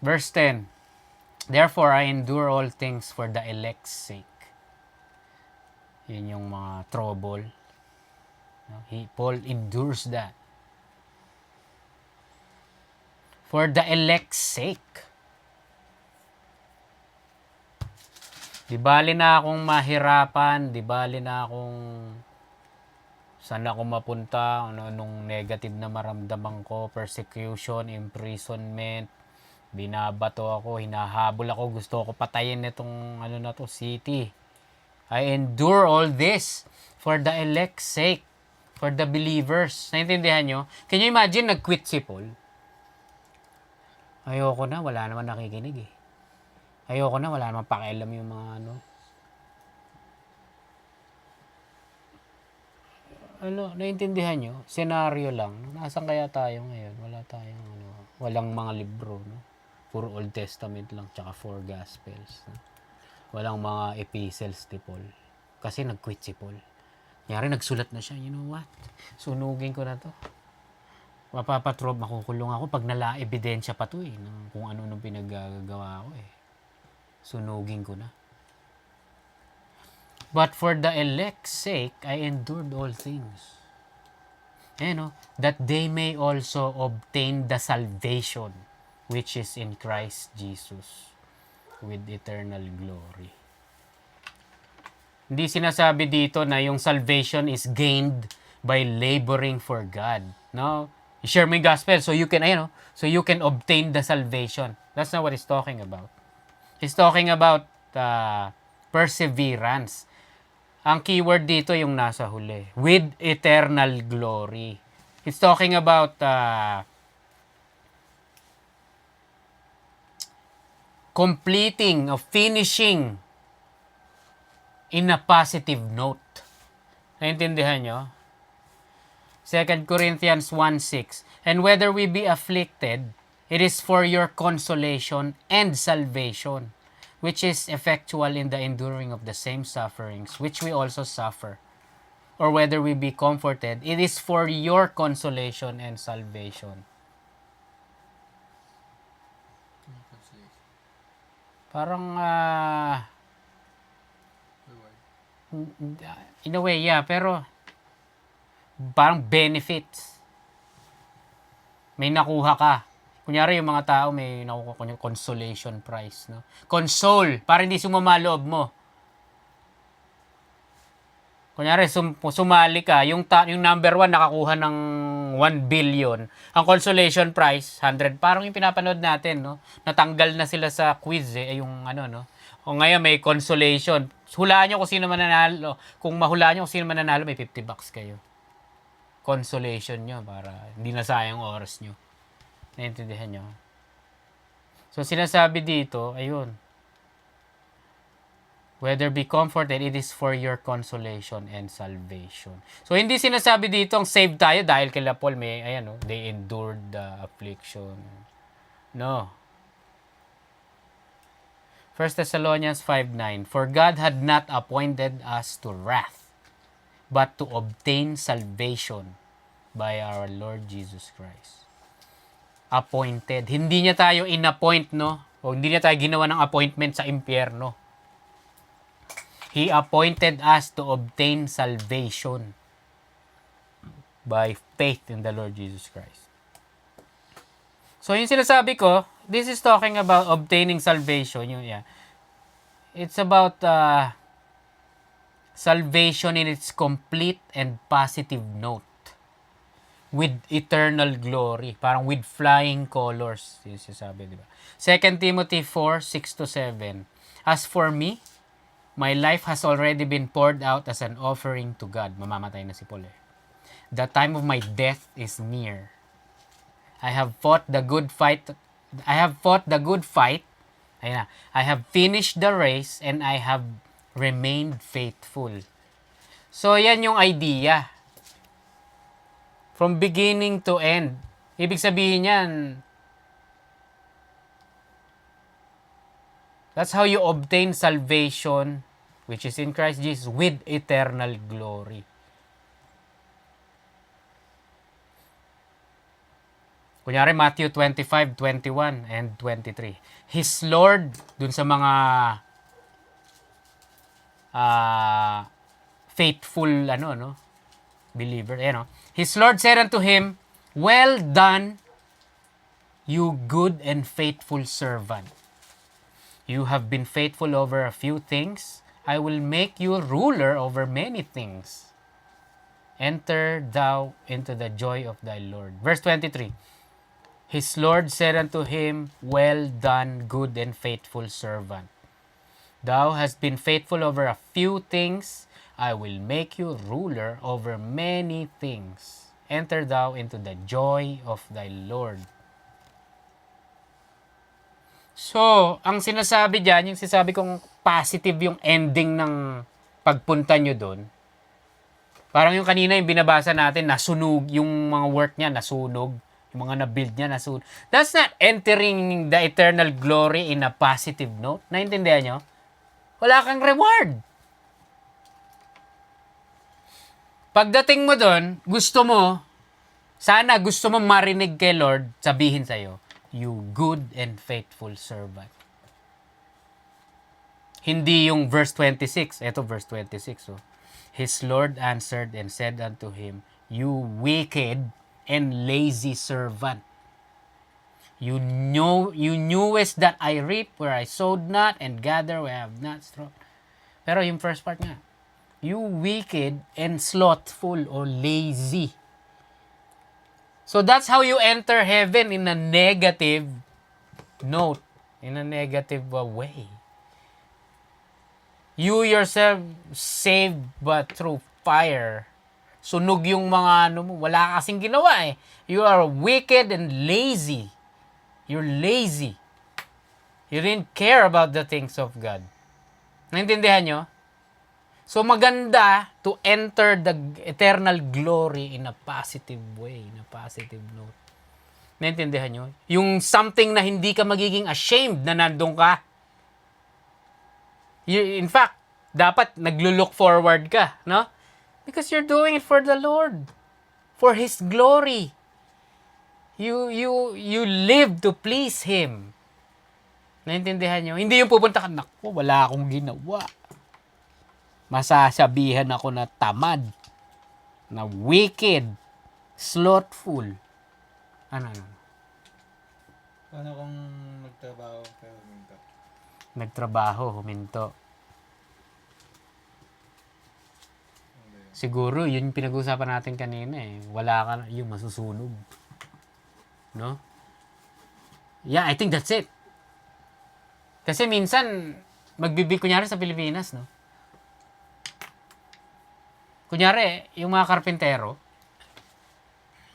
Verse 10. Therefore, I endure all things for the elect's sake. Yun yung mga trouble. Paul endures that. For the elect's sake. Di bali na akong mahirapan, di bali na akong saan ako mapunta, anong negative na maramdaman ko, persecution, imprisonment, Binabato ako, hinahabol ako, gusto ko patayin itong city. I endure all this for the elect's sake, for the believers. Naintindihan nyo? Can you imagine, nag-quit si Paul? Ayoko na, wala naman nakikinig eh. Ayoko na, wala naman pakialam yung mga naintindihan nyo? Senaryo lang. Nasaan kaya tayo ngayon? Wala tayong walang mga libro, no? Puro Old Testament lang, tsaka 4 Gospels. No? Walang mga epistles ni Paul. Kasi nag-quit si Paul. Nyari, nagsulat na siya. You know what? Sunugin ko na to. Mapapatrob, makukulong ako pag ebidensya pa to eh. Ng kung ano nung pinaggagawa ko eh. Sunugin ko na. But for the elect's sake, I endured all things. That they may also obtain the salvation which is in Christ Jesus with eternal glory. Hindi sinasabi dito na yung salvation is gained by laboring for God. No? I-share mo yung gospel so you can, so you can obtain the salvation. That's not what he's talking about. He's talking about perseverance. Ang keyword dito yung nasa huli. With eternal glory. It's talking about completing or finishing in a positive note. Naintindihan nyo? 2 Corinthians 1:6. And whether we be afflicted, it is for your consolation and salvation, which is effectual in the enduring of the same sufferings, which we also suffer. Or whether we be comforted, it is for your consolation and salvation. Parang, in a way, yeah, pero parang benefits. May nakuha ka. Kunyari yung mga tao may nakukuha consolation prize, no? Console, para hindi sumama loob mo. Kunyari sumali ka, yung number 1 nakakuha ng 1 billion. Ang consolation prize 100. Parang yung pinapanood natin, no? Natanggal na sila sa quiz yung no. O ngayon may consolation. Hulaan niyo kung sino mananalo. Kung mahulaan niyo kung sino mananalo, may $50 kayo. Consolation nyo para hindi na sayang oras nyo. Naintindihan nyo? So, sinasabi dito, ayun. Whether be comforted, it is for your consolation and salvation. So, hindi sinasabi dito ang save tayo dahil kila Paul may, they endured the affliction. No. 1 Thessalonians 5:9. For God had not appointed us to wrath, but to obtain salvation by our Lord Jesus Christ. Appointed. Hindi niya tayo in-appoint, no? O hindi niya tayo ginawa ng appointment sa impyerno. He appointed us to obtain salvation by faith in the Lord Jesus Christ. So, yung sinasabi ko, this is talking about obtaining salvation. It's about salvation in its complete and positive note. With eternal glory. Parang with flying colors. Yung sinasabi, di ba? 2 Timothy 4:6-7. As for me, my life has already been poured out as an offering to God. Mamamatay na si Paul. The time of my death is near. I have fought the good fight. I have finished the race and I have remained faithful. So, yan yung idea. From beginning to end. Ibig sabihin yan, that's how you obtain salvation, which is in Christ Jesus, with eternal glory. Kunyari, Matthew 25:21 and 23. His Lord, dun sa mga faithful, believer, His Lord said unto him, well done, you good and faithful servant. You have been faithful over a few things. I will make you ruler over many things. Enter thou into the joy of thy Lord. Verse 23. His Lord said unto him, Well done, good and faithful servant. Thou hast been faithful over a few things, I will make you ruler over many things. Enter thou into the joy of thy Lord. So, ang sinasabi dyan, yung sinasabi kong positive yung ending ng pagpunta nyo doon. Parang yung kanina yung binabasa natin, nasunog, yung mga work niya, nasunog. Yung mga na-build niya, nasunog. That's not entering the eternal glory in a positive note. Naintindihan nyo? Wala kang reward. Pagdating mo doon, sana gusto mo marinig kay Lord, sabihin sa'yo, you good and faithful servant. Hindi yung verse 26. Ito verse 26. Oh. His Lord answered and said unto him, You wicked and lazy servant. You knewest that I reap where I sowed not and gather where I have not strawed. Pero yung first part nga, you wicked and slothful or lazy. So that's how you enter heaven in a negative note, in a negative way. You yourself saved but through fire. Sunog yung mga wala kasing ginawa eh. You are wicked and lazy. You're lazy. You didn't care about the things of God. Naintindihan nyo? So maganda to enter the eternal glory in a positive way, in a positive note. Naintindihan nyo? Yung something na hindi ka magiging ashamed na nandun ka. In fact, dapat naglo-look forward ka, no? Because you're doing it for the Lord. For His glory. You live to please Him. Naintindihan nyo? Hindi yung pupunta ka, naku, wala akong ginawa. Masasabihan ako na tamad, na wicked, slothful. Ano? Paano kung nagtrabaho pero huminto? Nagtrabaho, huminto. Siguro, yun yung pinag-usapan natin kanina eh. Wala ka, yung masusunog. No? Yeah, I think that's it. Kasi minsan, kunyari sa Pilipinas, no? Kunyari, yung mga karpentero,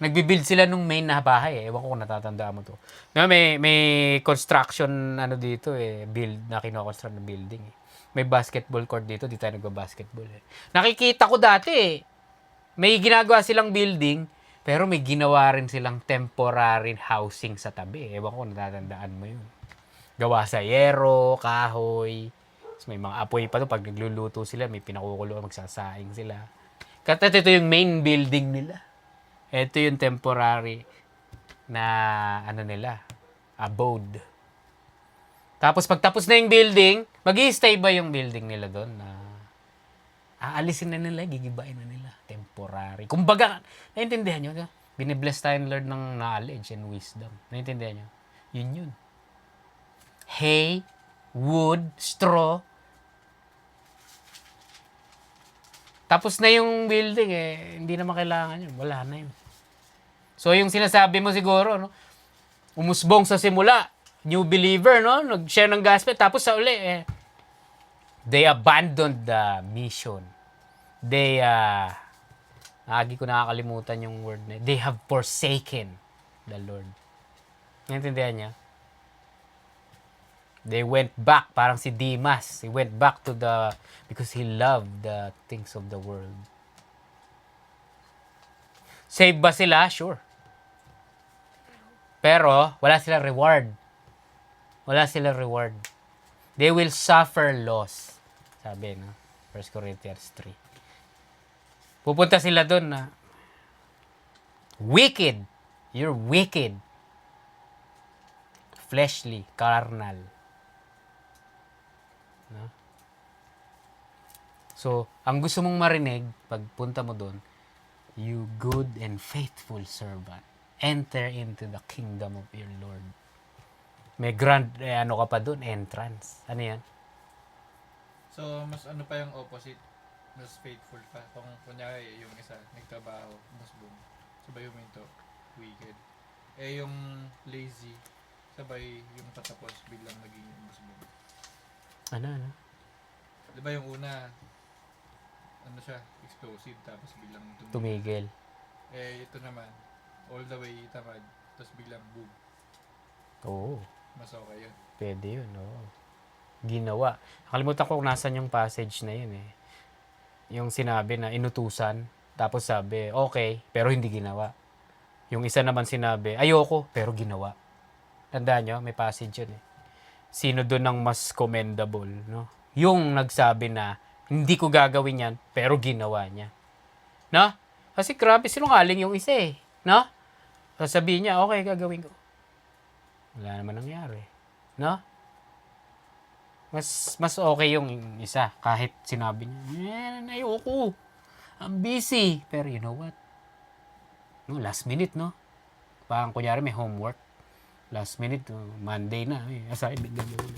nagbibuild sila nung main na bahay eh. Ewan ko kung natatandaan mo to. No, may construction dito eh, build na kino-construct na building eh. May basketball court dito, di tayo nagba-basketball eh. Nakikita ko dati eh, may ginagawa silang building, pero may ginawa rin silang temporary housing sa tabi. Ewan ko kung natatandaan mo yun. Gawa sa yero, kahoy. May mga apoy pa to. Pag nagluluto sila, may pinakukulo, magsasaing sila. Kasi ito yung main building nila. Ito yung temporary na nila, abode. Tapos pagtapos na yung building, mag-i-stay ba yung building nila doon na aalisin na nila, gigibain na nila. Temporary. Kumbaga, naintindihan nyo? Binibless tayo ng Lord ng knowledge and wisdom. Naintindihan nyo? Yun. Hay, wood, straw. Tapos na yung building eh, hindi na makailangan yun. Wala na yun. So yung sinasabi mo siguro, no? Umusbong sa simula, new believer, no? Nag-share ng gospel, tapos sa uli, they abandoned the mission. They, lagi ko nakakalimutan yung word na, they have forsaken the Lord. Naintindihan niya? They went back, parang si Demas. He went back to because he loved the things of the world. Saved ba sila? Sure. Pero, wala silang reward. Wala silang reward. They will suffer loss. Sabi, no? 1 Corinthians 3. Pupunta sila doon na, wicked. You're wicked. Fleshly, carnal. No? So, ang gusto mong marinig, pagpunta mo doon, you good and faithful servant, enter into the kingdom of your Lord. May grand, ka pa doon, entrance. Ano yan? So, mas pa yung opposite? Mas faithful pa. Kung kunyari yung isa, nagtrabaho, mas boom. Sabay huminto, wicked. Eh, yung lazy, sabay yung patapos, biglang naging umusbong. Ano? Di ba yung una, ano siya, explosive, tapos biglang tumigil. Tumigil. Eh, ito naman, all the way tamad, tapos biglang boom. Oo. Mas okay yun. Pwede yun, oo. Ginawa. Nakalimutan ko kung nasan yung passage na yun eh. Yung sinabi na inutusan, tapos sabi, okay, pero hindi ginawa. Yung isa naman sinabi, ayoko, pero ginawa. Tandaan nyo, may passage yun eh. Sino doon ang mas commendable, no? Yung nagsabi na, hindi ko gagawin yan, pero ginawa niya. No? Kasi grabe, sinungaling yung isa eh. No? Sasabihin niya, okay, gagawin ko. Wala naman nangyari. No? Mas okay yung isa. Kahit sinabi niya, ayoko. I'm busy. Pero you know what? No, last minute, no? Parang kunyari may homework. Last minute, Monday na. Assignment na yun.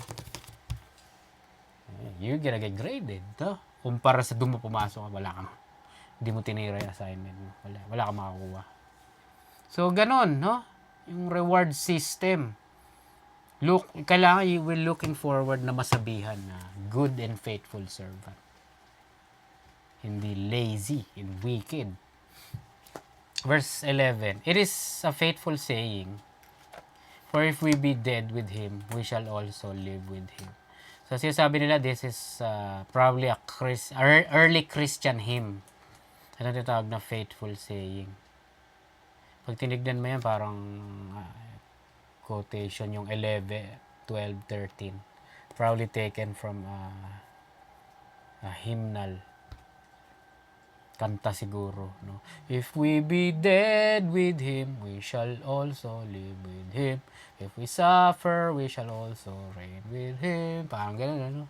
You're gonna get graded, no? Kumpara sa doon mo pumasok, wala kang, hindi mo tinira yung assignment mo. Wala kang makakuha. So, ganun, no? Yung reward system. Kailangan we're looking forward na masabihan na good and faithful servant. Hindi lazy and wicked. Verse 11, it is a faithful saying, for if we be dead with him, we shall also live with him. So, sinasabi nila, this is probably a early Christian hymn. Ano tinatawag na faithful saying. Pag tinignan mo yan, parang quotation yung 11, 12, 13. Probably taken from a hymnal. Kanta siguro, no? If we be dead with him, we shall also live with him. If we suffer, we shall also reign with him. Parang ganun, ano?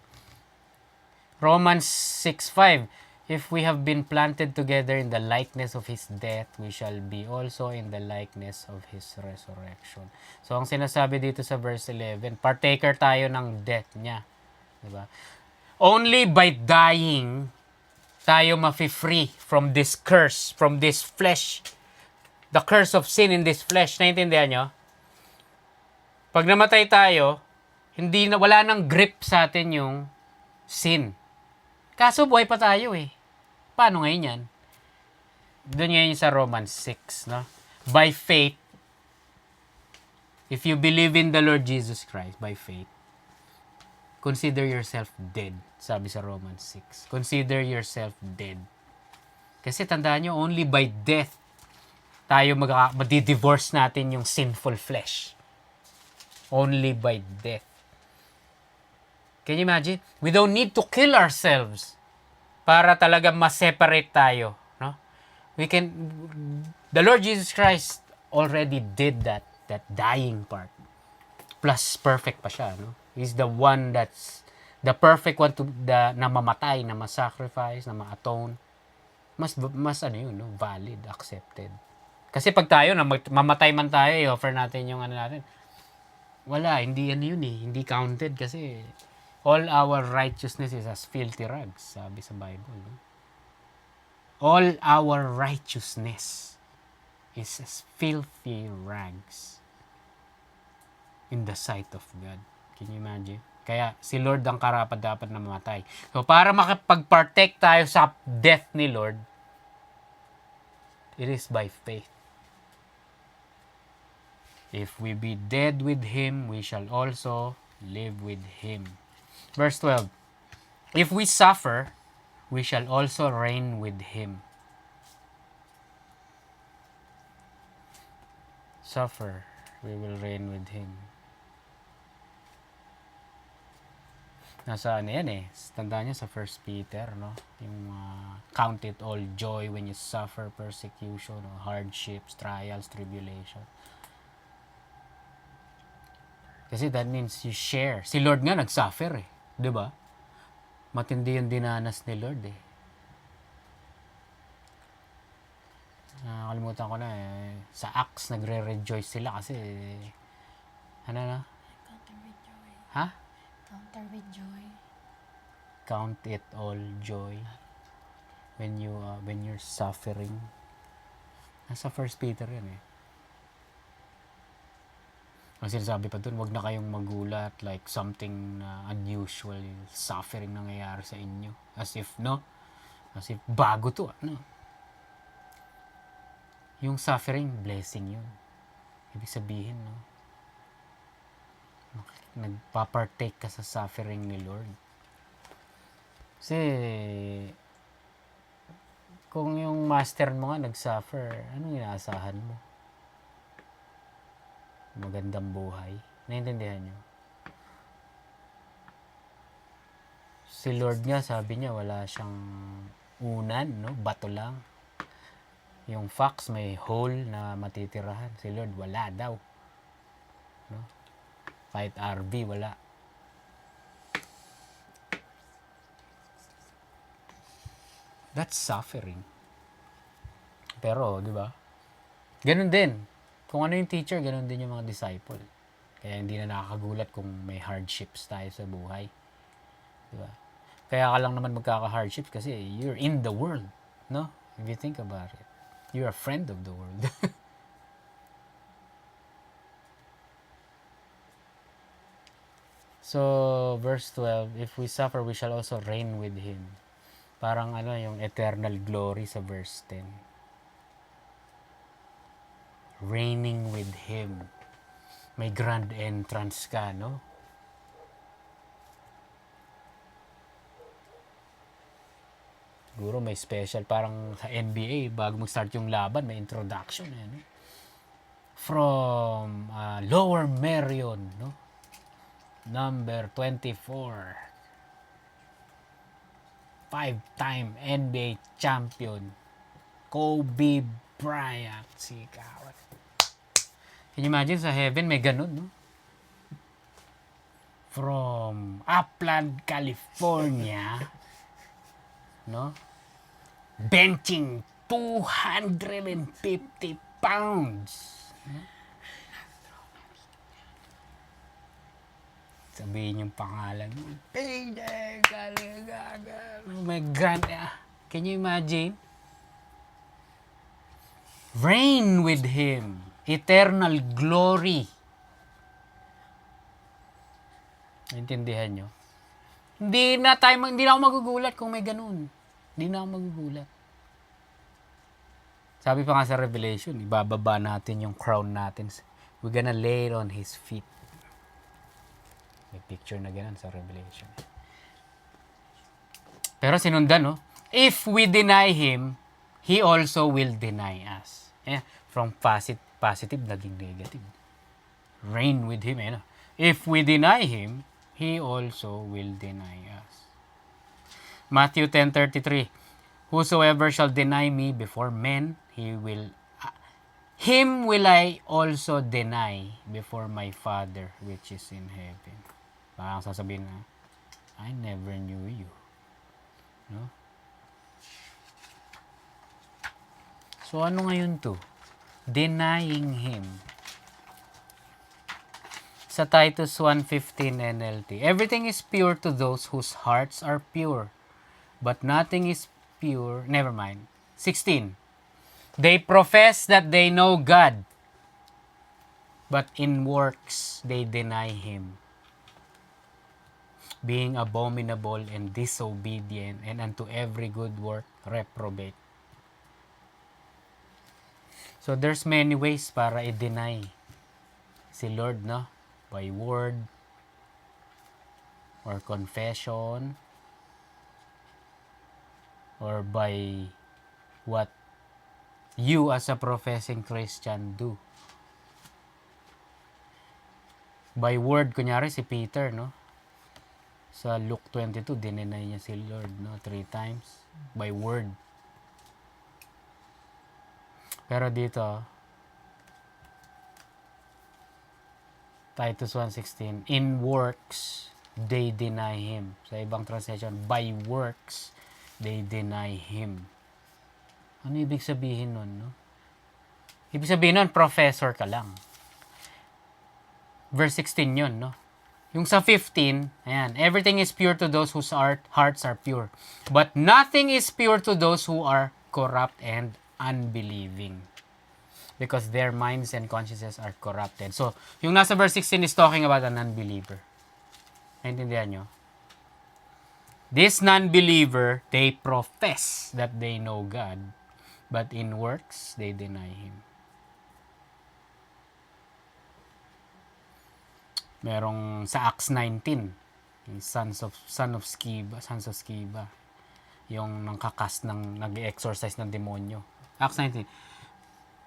Romans 6:5. If we have been planted together in the likeness of his death, we shall be also in the likeness of his resurrection. So, ang sinasabi dito sa verse 11, partaker tayo ng death niya. Diba? Only by dying, tayo mafi-free from this curse, from this flesh. The curse of sin in this flesh. Naintindihan nyo? Pag namatay tayo, wala nang grip sa atin yung sin. Kaso buhay pa tayo eh. Paano ngayon yan? Doon ngayon sa Romans 6, no? By faith, if you believe in the Lord Jesus Christ, by faith, consider yourself dead, sabi sa Romans 6. Consider yourself dead. Kasi tandaan nyo, only by death, tayo madi-divorce natin yung sinful flesh. Only by death. Can you imagine? We don't need to kill ourselves para talaga ma-separate tayo, no? The Lord Jesus Christ already did that dying part. Plus perfect pa siya, no? He's the one that's the perfect one na mamatay, na ma-sacrifice, na ma-atone. Mas ano yun, no? Valid, accepted. Kasi pag tayo na mamatay man tayo, i-offer natin yung ano natin. Wala, hindi ano yun eh. Hindi counted kasi all our righteousness is as filthy rags, sabi sa Bible. No? All our righteousness is as filthy rags in the sight of God. Can you imagine? Kaya si Lord ang karapat-dapat na mamatay. So para makapag-partake tayo sa death ni Lord, it is by faith. If we be dead with him, we shall also live with him. Verse 12. If we suffer, we shall also reign with him. Suffer, we will reign with him. Nasa ano yan eh. Tandaan nyo sa 1 Peter, no? Yung count it all joy when you suffer persecution, or hardships, trials, tribulation. Kasi that means you share. Si Lord nga nag-suffer eh. 'Di ba? Matindi yung dinanas ni Lord eh. Nakalimutan ko na eh. Sa Acts, nagre-rejoice sila kasi ano na? Count it with joy. Ha? Count it with joy. Count it all joy when you're suffering. Nasa 1 Peter yan eh. Ang sinasabi pa dun, wag na kayong magulat, like something unusual, suffering nangyayari sa inyo. As if, no? As if bago to, ano? Yung suffering, blessing yun. Ibig sabihin, no? Nagpapartake ka sa suffering ni Lord. Kasi, kung yung master mo nga nag-suffer, anong inaasahan mo? Magandang buhay. Naintindihan nyo? Si Lord nga, sabi niya, wala siyang unan, no? Bato lang. Yung fox may hole na matitirahan. Si Lord, wala daw. No? Kahit RV, wala. That's suffering. Pero, di ba? Ganun din. Kung ano yung teacher, ganun din yung mga disciple. Kaya hindi na nakakagulat kung may hardships tayo sa buhay. Di ba? Kaya ka lang naman magkaka-hardships kasi you're in the world. No? If you think about it. You're a friend of the world. So, verse 12, if we suffer, we shall also reign with Him. Parang ano, yung eternal glory sa verse 10. Reigning with Him. May grand entrance ka, no? Siguro may special, parang sa NBA, bago mag-start yung laban, may introduction, eh, no? From Lower Merion, no? Number 24. 5-time NBA champion. Kobe Bryant. Si Kawat. Can you imagine sa heaven may ganun, no? From Upland, California, no? Benching 250 pounds. No? Sabihin yung pangalan. PJ Caligaga. My grand. Can you imagine? Reign with Him. Eternal glory. Naintindihan nyo? Hindi na ako magugulat kung may ganun. Hindi na ako magugulat. Sabi pa nga sa Revelation, ibababa natin yung crown natin. We're gonna lay it on His feet. May picture na ganun sa Revelation. Pero sinundan, no? If we deny Him, He also will deny us. From positive naging negative. Reign with Him, no? If we deny Him, He also will deny us. Matthew 10:33. Whosoever shall deny me before men, him will I also deny before my Father which is in heaven. Parang sasabihin na, I never knew you. No? So ano ngayon to? Denying Him. Sa Titus 1:15 NLT, everything is pure to those whose hearts are pure, but nothing is pure. Never mind. 16. They profess that they know God, but in works they deny Him, being abominable and disobedient, and unto every good work reprobate. So there's many ways para i-deny si Lord, no? By word or confession or by what you as a professing Christian do. By word, kunyari si Peter, no? Sa Luke 22, dininay niya si Lord, no? 3 times. By word. Pero dito, Titus 1:16, in works, they deny Him. Sa ibang translation, by works, they deny Him. Ano ibig sabihin nun, no? Ibig sabihin nun, professor ka lang. Verse 16 yun, no? Yung sa 15, ayan, everything is pure to those whose hearts are pure. But nothing is pure to those who are corrupt and unbelieving. because their minds and consciences are corrupted. So, yung nasa verse 16 is talking about a non-believer. Naintindihan nyo? This non-believer, they profess that they know God, but in works, they deny Him. Merong sa Acts 19, yung sons of Sceva, yung nangkakas nag-exorcise ng demonyo. Acts 19,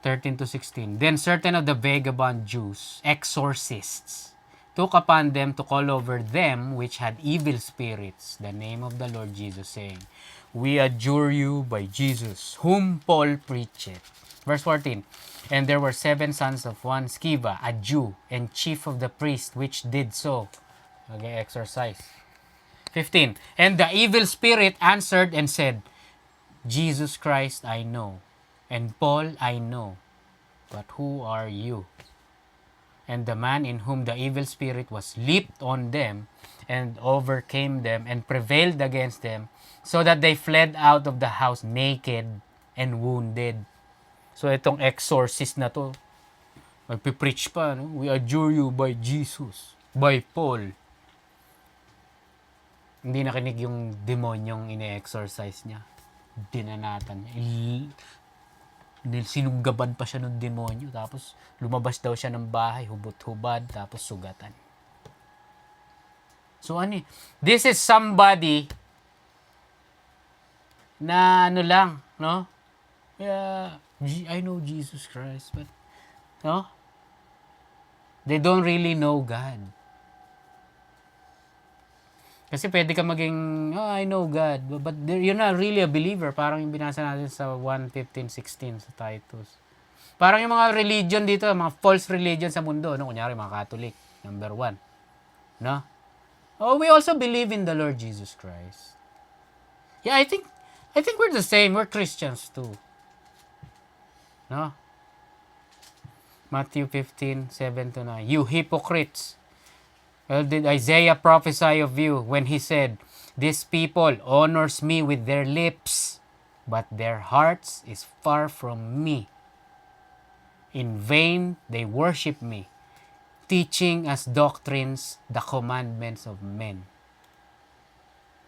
13 to 16. Then certain of the vagabond Jews, exorcists, took upon them to call over them which had evil spirits the name of the Lord Jesus, saying, We adjure you by Jesus, whom Paul preacheth. Verse 14. And there were 7 sons of one Sceva, a Jew, and chief of the priests, which did so. Okay, exercise. 15. And the evil spirit answered and said, Jesus Christ I know, and Paul I know, but who are you? And the man in whom the evil spirit was leaped on them, and overcame them, and prevailed against them, so that they fled out of the house naked and wounded. So itong exorcist na to, magpipreach pa, no? We adjure you by Jesus, by Paul. Hindi nakinig yung demonyong ine-exorcise niya. Dinanatan niya. Sinunggaban pa siya ng demonyo. Tapos lumabas daw siya ng bahay, hubot-hubad, tapos sugatan. So ano, this is somebody na ano lang, no? Yeah, I know Jesus Christ, but no? They don't really know God. Kasi pwede ka maging, I know God, but you're not really a believer. Parang yung binasa natin sa 1:15-16 sa Titus. Parang yung mga religion dito, mga false religion sa mundo, no? Kunyari, mga Catholic, number 1. No? Oh, we also believe in the Lord Jesus Christ. Yeah, I think we're the same. We're Christians too. No? Matthew 15:7-9. You hypocrites! Well, did Isaiah prophesy of you when he said, This people honors me with their lips, but their hearts is far from me. In vain they worship me, teaching as doctrines the commandments of men.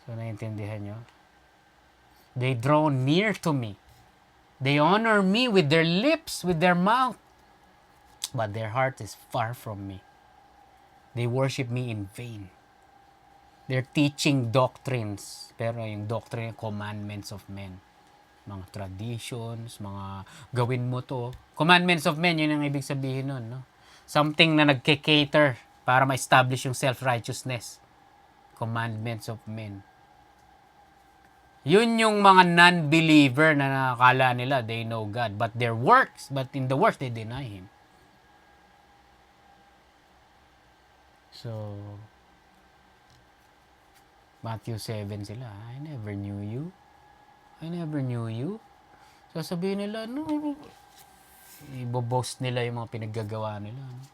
So, naiintindihan nyo? They draw near to me. They honor me with their lips, with their mouth, but their heart is far from me. They worship me in vain. They're teaching doctrines, pero yung doctrine, commandments of men. Mga traditions, mga gawin mo to. Commandments of men, yun ang ibig sabihin nun, no? Something na nagke-cater para ma-establish yung self-righteousness. Commandments of men. Yun yung mga non-believer na nakakala nila they know God, but in the works they deny Him. So, Matthew 7 sila, I never knew you. I never knew you. So, sabihin nila, no, iboboast nila yung mga pinaggagawa nila. No?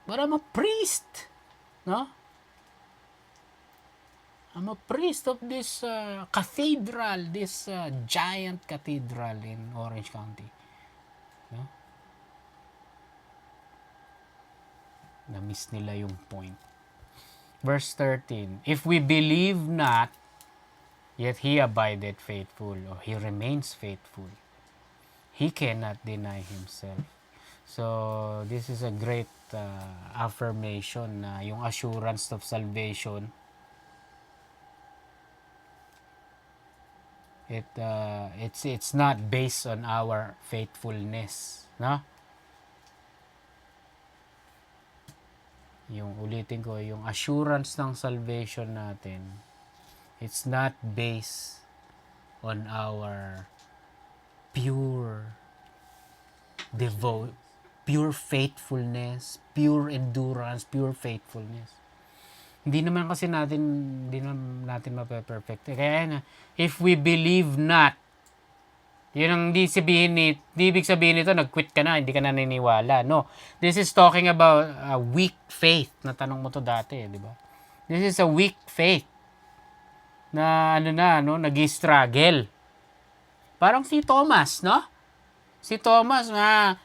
But I'm a priest. No? I'm a priest of this cathedral, this giant cathedral in Orange County. No? Na-miss nila yung point. Verse 13, If we believe not, yet He abideth faithful, or He remains faithful. He cannot deny Himself. So, this is a great affirmation na yung assurance of salvation, it's not based on our faithfulness, no? Yung ulitin ko, yung assurance ng salvation natin, it's not based on our pure pure faithfulness, pure endurance, pure faithfulness. Hindi naman natin mape-perfect. Kaya na, if we believe not, yun ang di ibig sabihin nito, nag-quit ka na, hindi ka na naniniwala. No. This is talking about a weak faith. Natanong mo to dati, di ba? This is a weak faith na nag-struggle. Parang si Thomas, no? Si Thomas nga,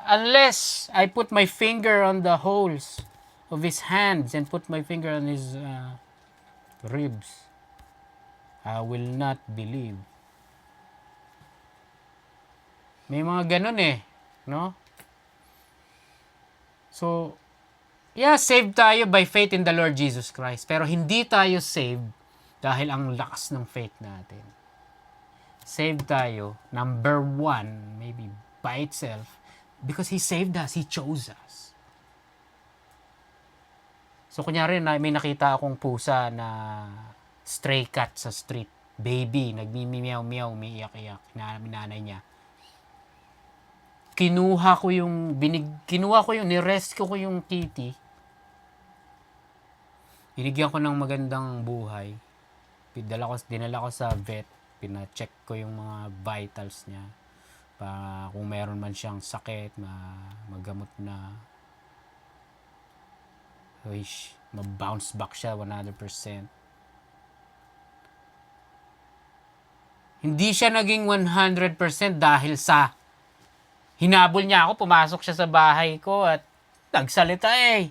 unless I put my finger on the holes of his hands and put my finger on his ribs, I will not believe. May mga ganun eh, no? So, yeah, saved tayo by faith in the Lord Jesus Christ. Pero hindi tayo saved dahil ang lakas ng faith natin. Saved tayo, number one, maybe by itself, because He saved us, He chose us. So, kunyari, may nakita akong pusa na stray cat sa street. Baby, nagmimiyaw-miyaw, umiiyak-iyak, nanay niya. Kinuha ko yung, nirescue ko yung kitty. Binigyan ko ng magandang buhay. Dinala ko sa vet. Pina-check ko yung mga vitals niya. Para kung meron man siyang sakit, magamot na. Ma-bounce back siya 100%. Hindi siya naging 100% dahil sa hinabol niya ako, pumasok siya sa bahay ko at nagsalita eh.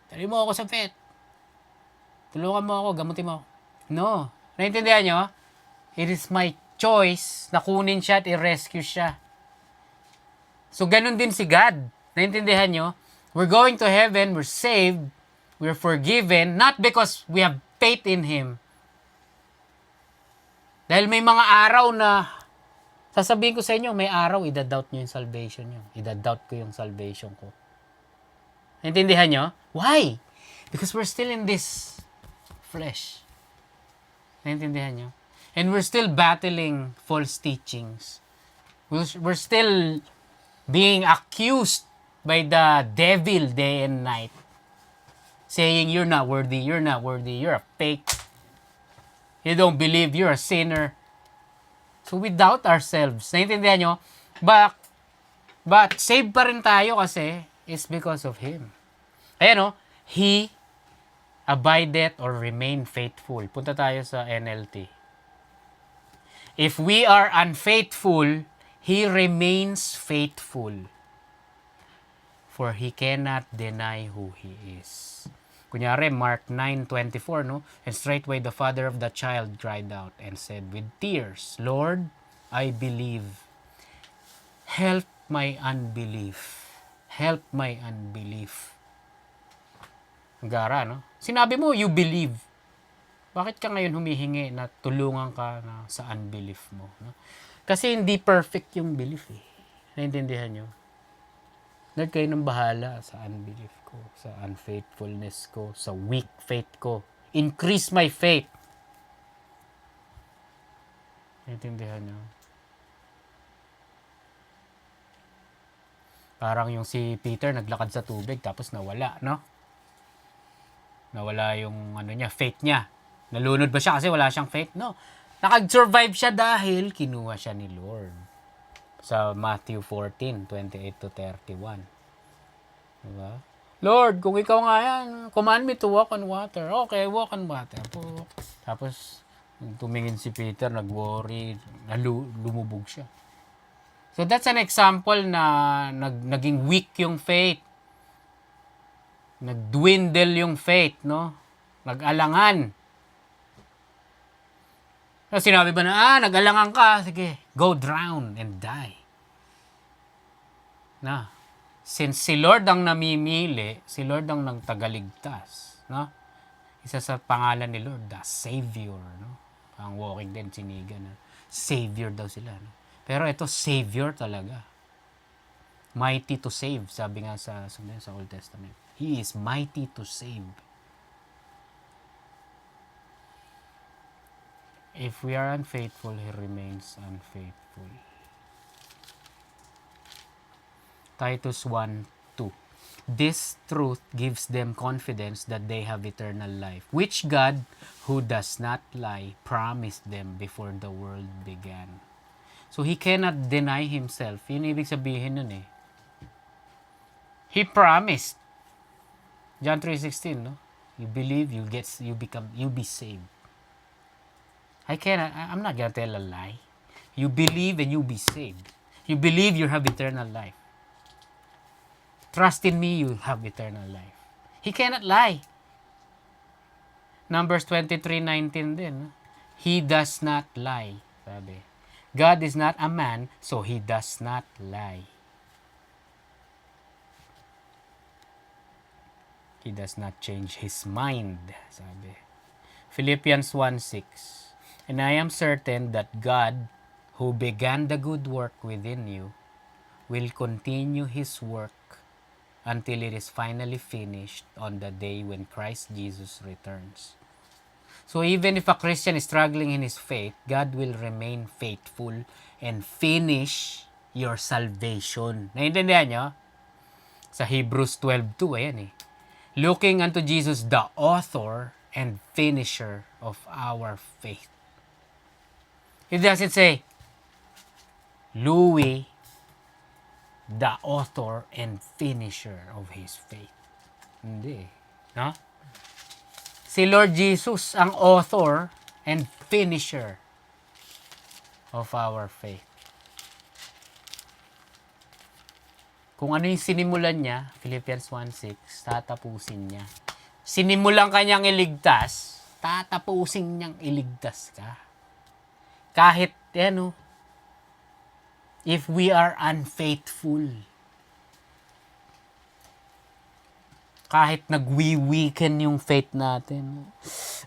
Dali mo ako sa vet. Tulungan mo ako, gamutin mo ako. No. Naintindihan nyo? It is my choice na kunin siya at i-rescue siya. So, ganun din si God. Naintindihan nyo? We're going to heaven, we're saved, we're forgiven, not because we have faith in Him. Dahil may mga araw na sasabihin ko sa inyo, may araw, idadoubt nyo yung salvation nyo. Idadoubt ko yung salvation ko. Naintindihan nyo? Why? Because we're still in this flesh. Naintindihan nyo? And we're still battling false teachings. We're still being accused by the devil day and night. Saying, you're not worthy, you're not worthy, you're a fake. You don't believe, you're a sinner. So we doubt ourselves. Naintindihan nyo? But saved pa rin tayo kasi it's because of Him. Ayan o, He abideth or remain faithful. Punta tayo sa NLT. If we are unfaithful, He remains faithful. For He cannot deny who He is. Kunyari, Mark 9:24, no? And straightway the father of the child cried out and said with tears, Lord, I believe. Help my unbelief. Help my unbelief. Gara, no? Sinabi mo, you believe. Bakit ka ngayon humihingi na tulungan ka na sa unbelief mo? No? Kasi hindi perfect yung belief eh. Naintindihan nyo? Lord, kayo nang bahala sa unbelief ko, sa unfaithfulness ko, sa weak faith ko. Increase my faith. Naintindihan nyo? Parang yung si Peter naglakad sa tubig tapos nawala, no? Nawala yung faith niya. Nalunod ba siya kasi wala siyang faith? No. Nakag-survive siya dahil kinuha siya ni Lord. Sa Matthew 14:28-31. Diba? Lord, kung ikaw nga yan, command me to walk on water. Okay, walk on water. Tapos, tumingin si Peter, nag-worry, lumubog siya. So, that's an example na naging weak yung faith. Nag-dwindle yung faith, no? Nag-alangan. Sinabi ba na, nag-alangan ka, sige, go drown and die. Na, since si Lord ang namimili, si Lord ang nagtagaligtas, no? Isa sa pangalan ni Lord, the Savior, no? Ang Walking Dead, sinigan, no? Savior daw sila, no? Pero ito, Savior talaga. Mighty to save, sabi nga sa Old Testament. He is mighty to save. If we are unfaithful, He remains unfaithful. Titus 1:2. This truth gives them confidence that they have eternal life, which God, who does not lie, promised them before the world began. So He cannot deny Himself. Yun ibig sabihin nun eh. He promised. John 3:16, no? You believe, you be saved. I'm not gonna tell a lie. You believe and you'll be saved. You believe you have eternal life. Trust in me, you'll have eternal life. He cannot lie. Numbers 23:19 din. He does not lie. Sabi. God is not a man, so He does not lie. He does not change His mind. Sabi. Philippians 1:6. And I am certain that God, who began the good work within you, will continue His work until it is finally finished on the day when Christ Jesus returns. So even if a Christian is struggling in his faith, God will remain faithful and finish your salvation. Naintindihan nyo? Sa Hebrews 12:2, ayan eh. Looking unto Jesus, the author and finisher of our faith. It doesn't say, Louis, the author and finisher of his faith. Hindi. No? Si Lord Jesus ang author and finisher of our faith. Kung ano yung sinimulan niya, Philippians 1:6, tatapusin niya. Sinimulan kanyang iligtas, tatapusin niyang iligtas ka. Kahit, if we are unfaithful, kahit nag-weaken yung faith natin,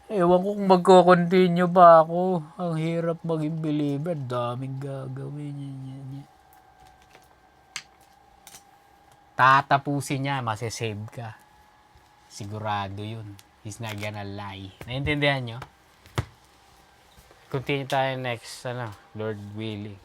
ewan ko kung magko-continue ba ako. Ang hirap maging believer, daming gagawin. Tatapusin niya, masasave ka. Sigurado yun. He's not gonna lie. Naintindihan nyo? Continue tayo next, Lord willing.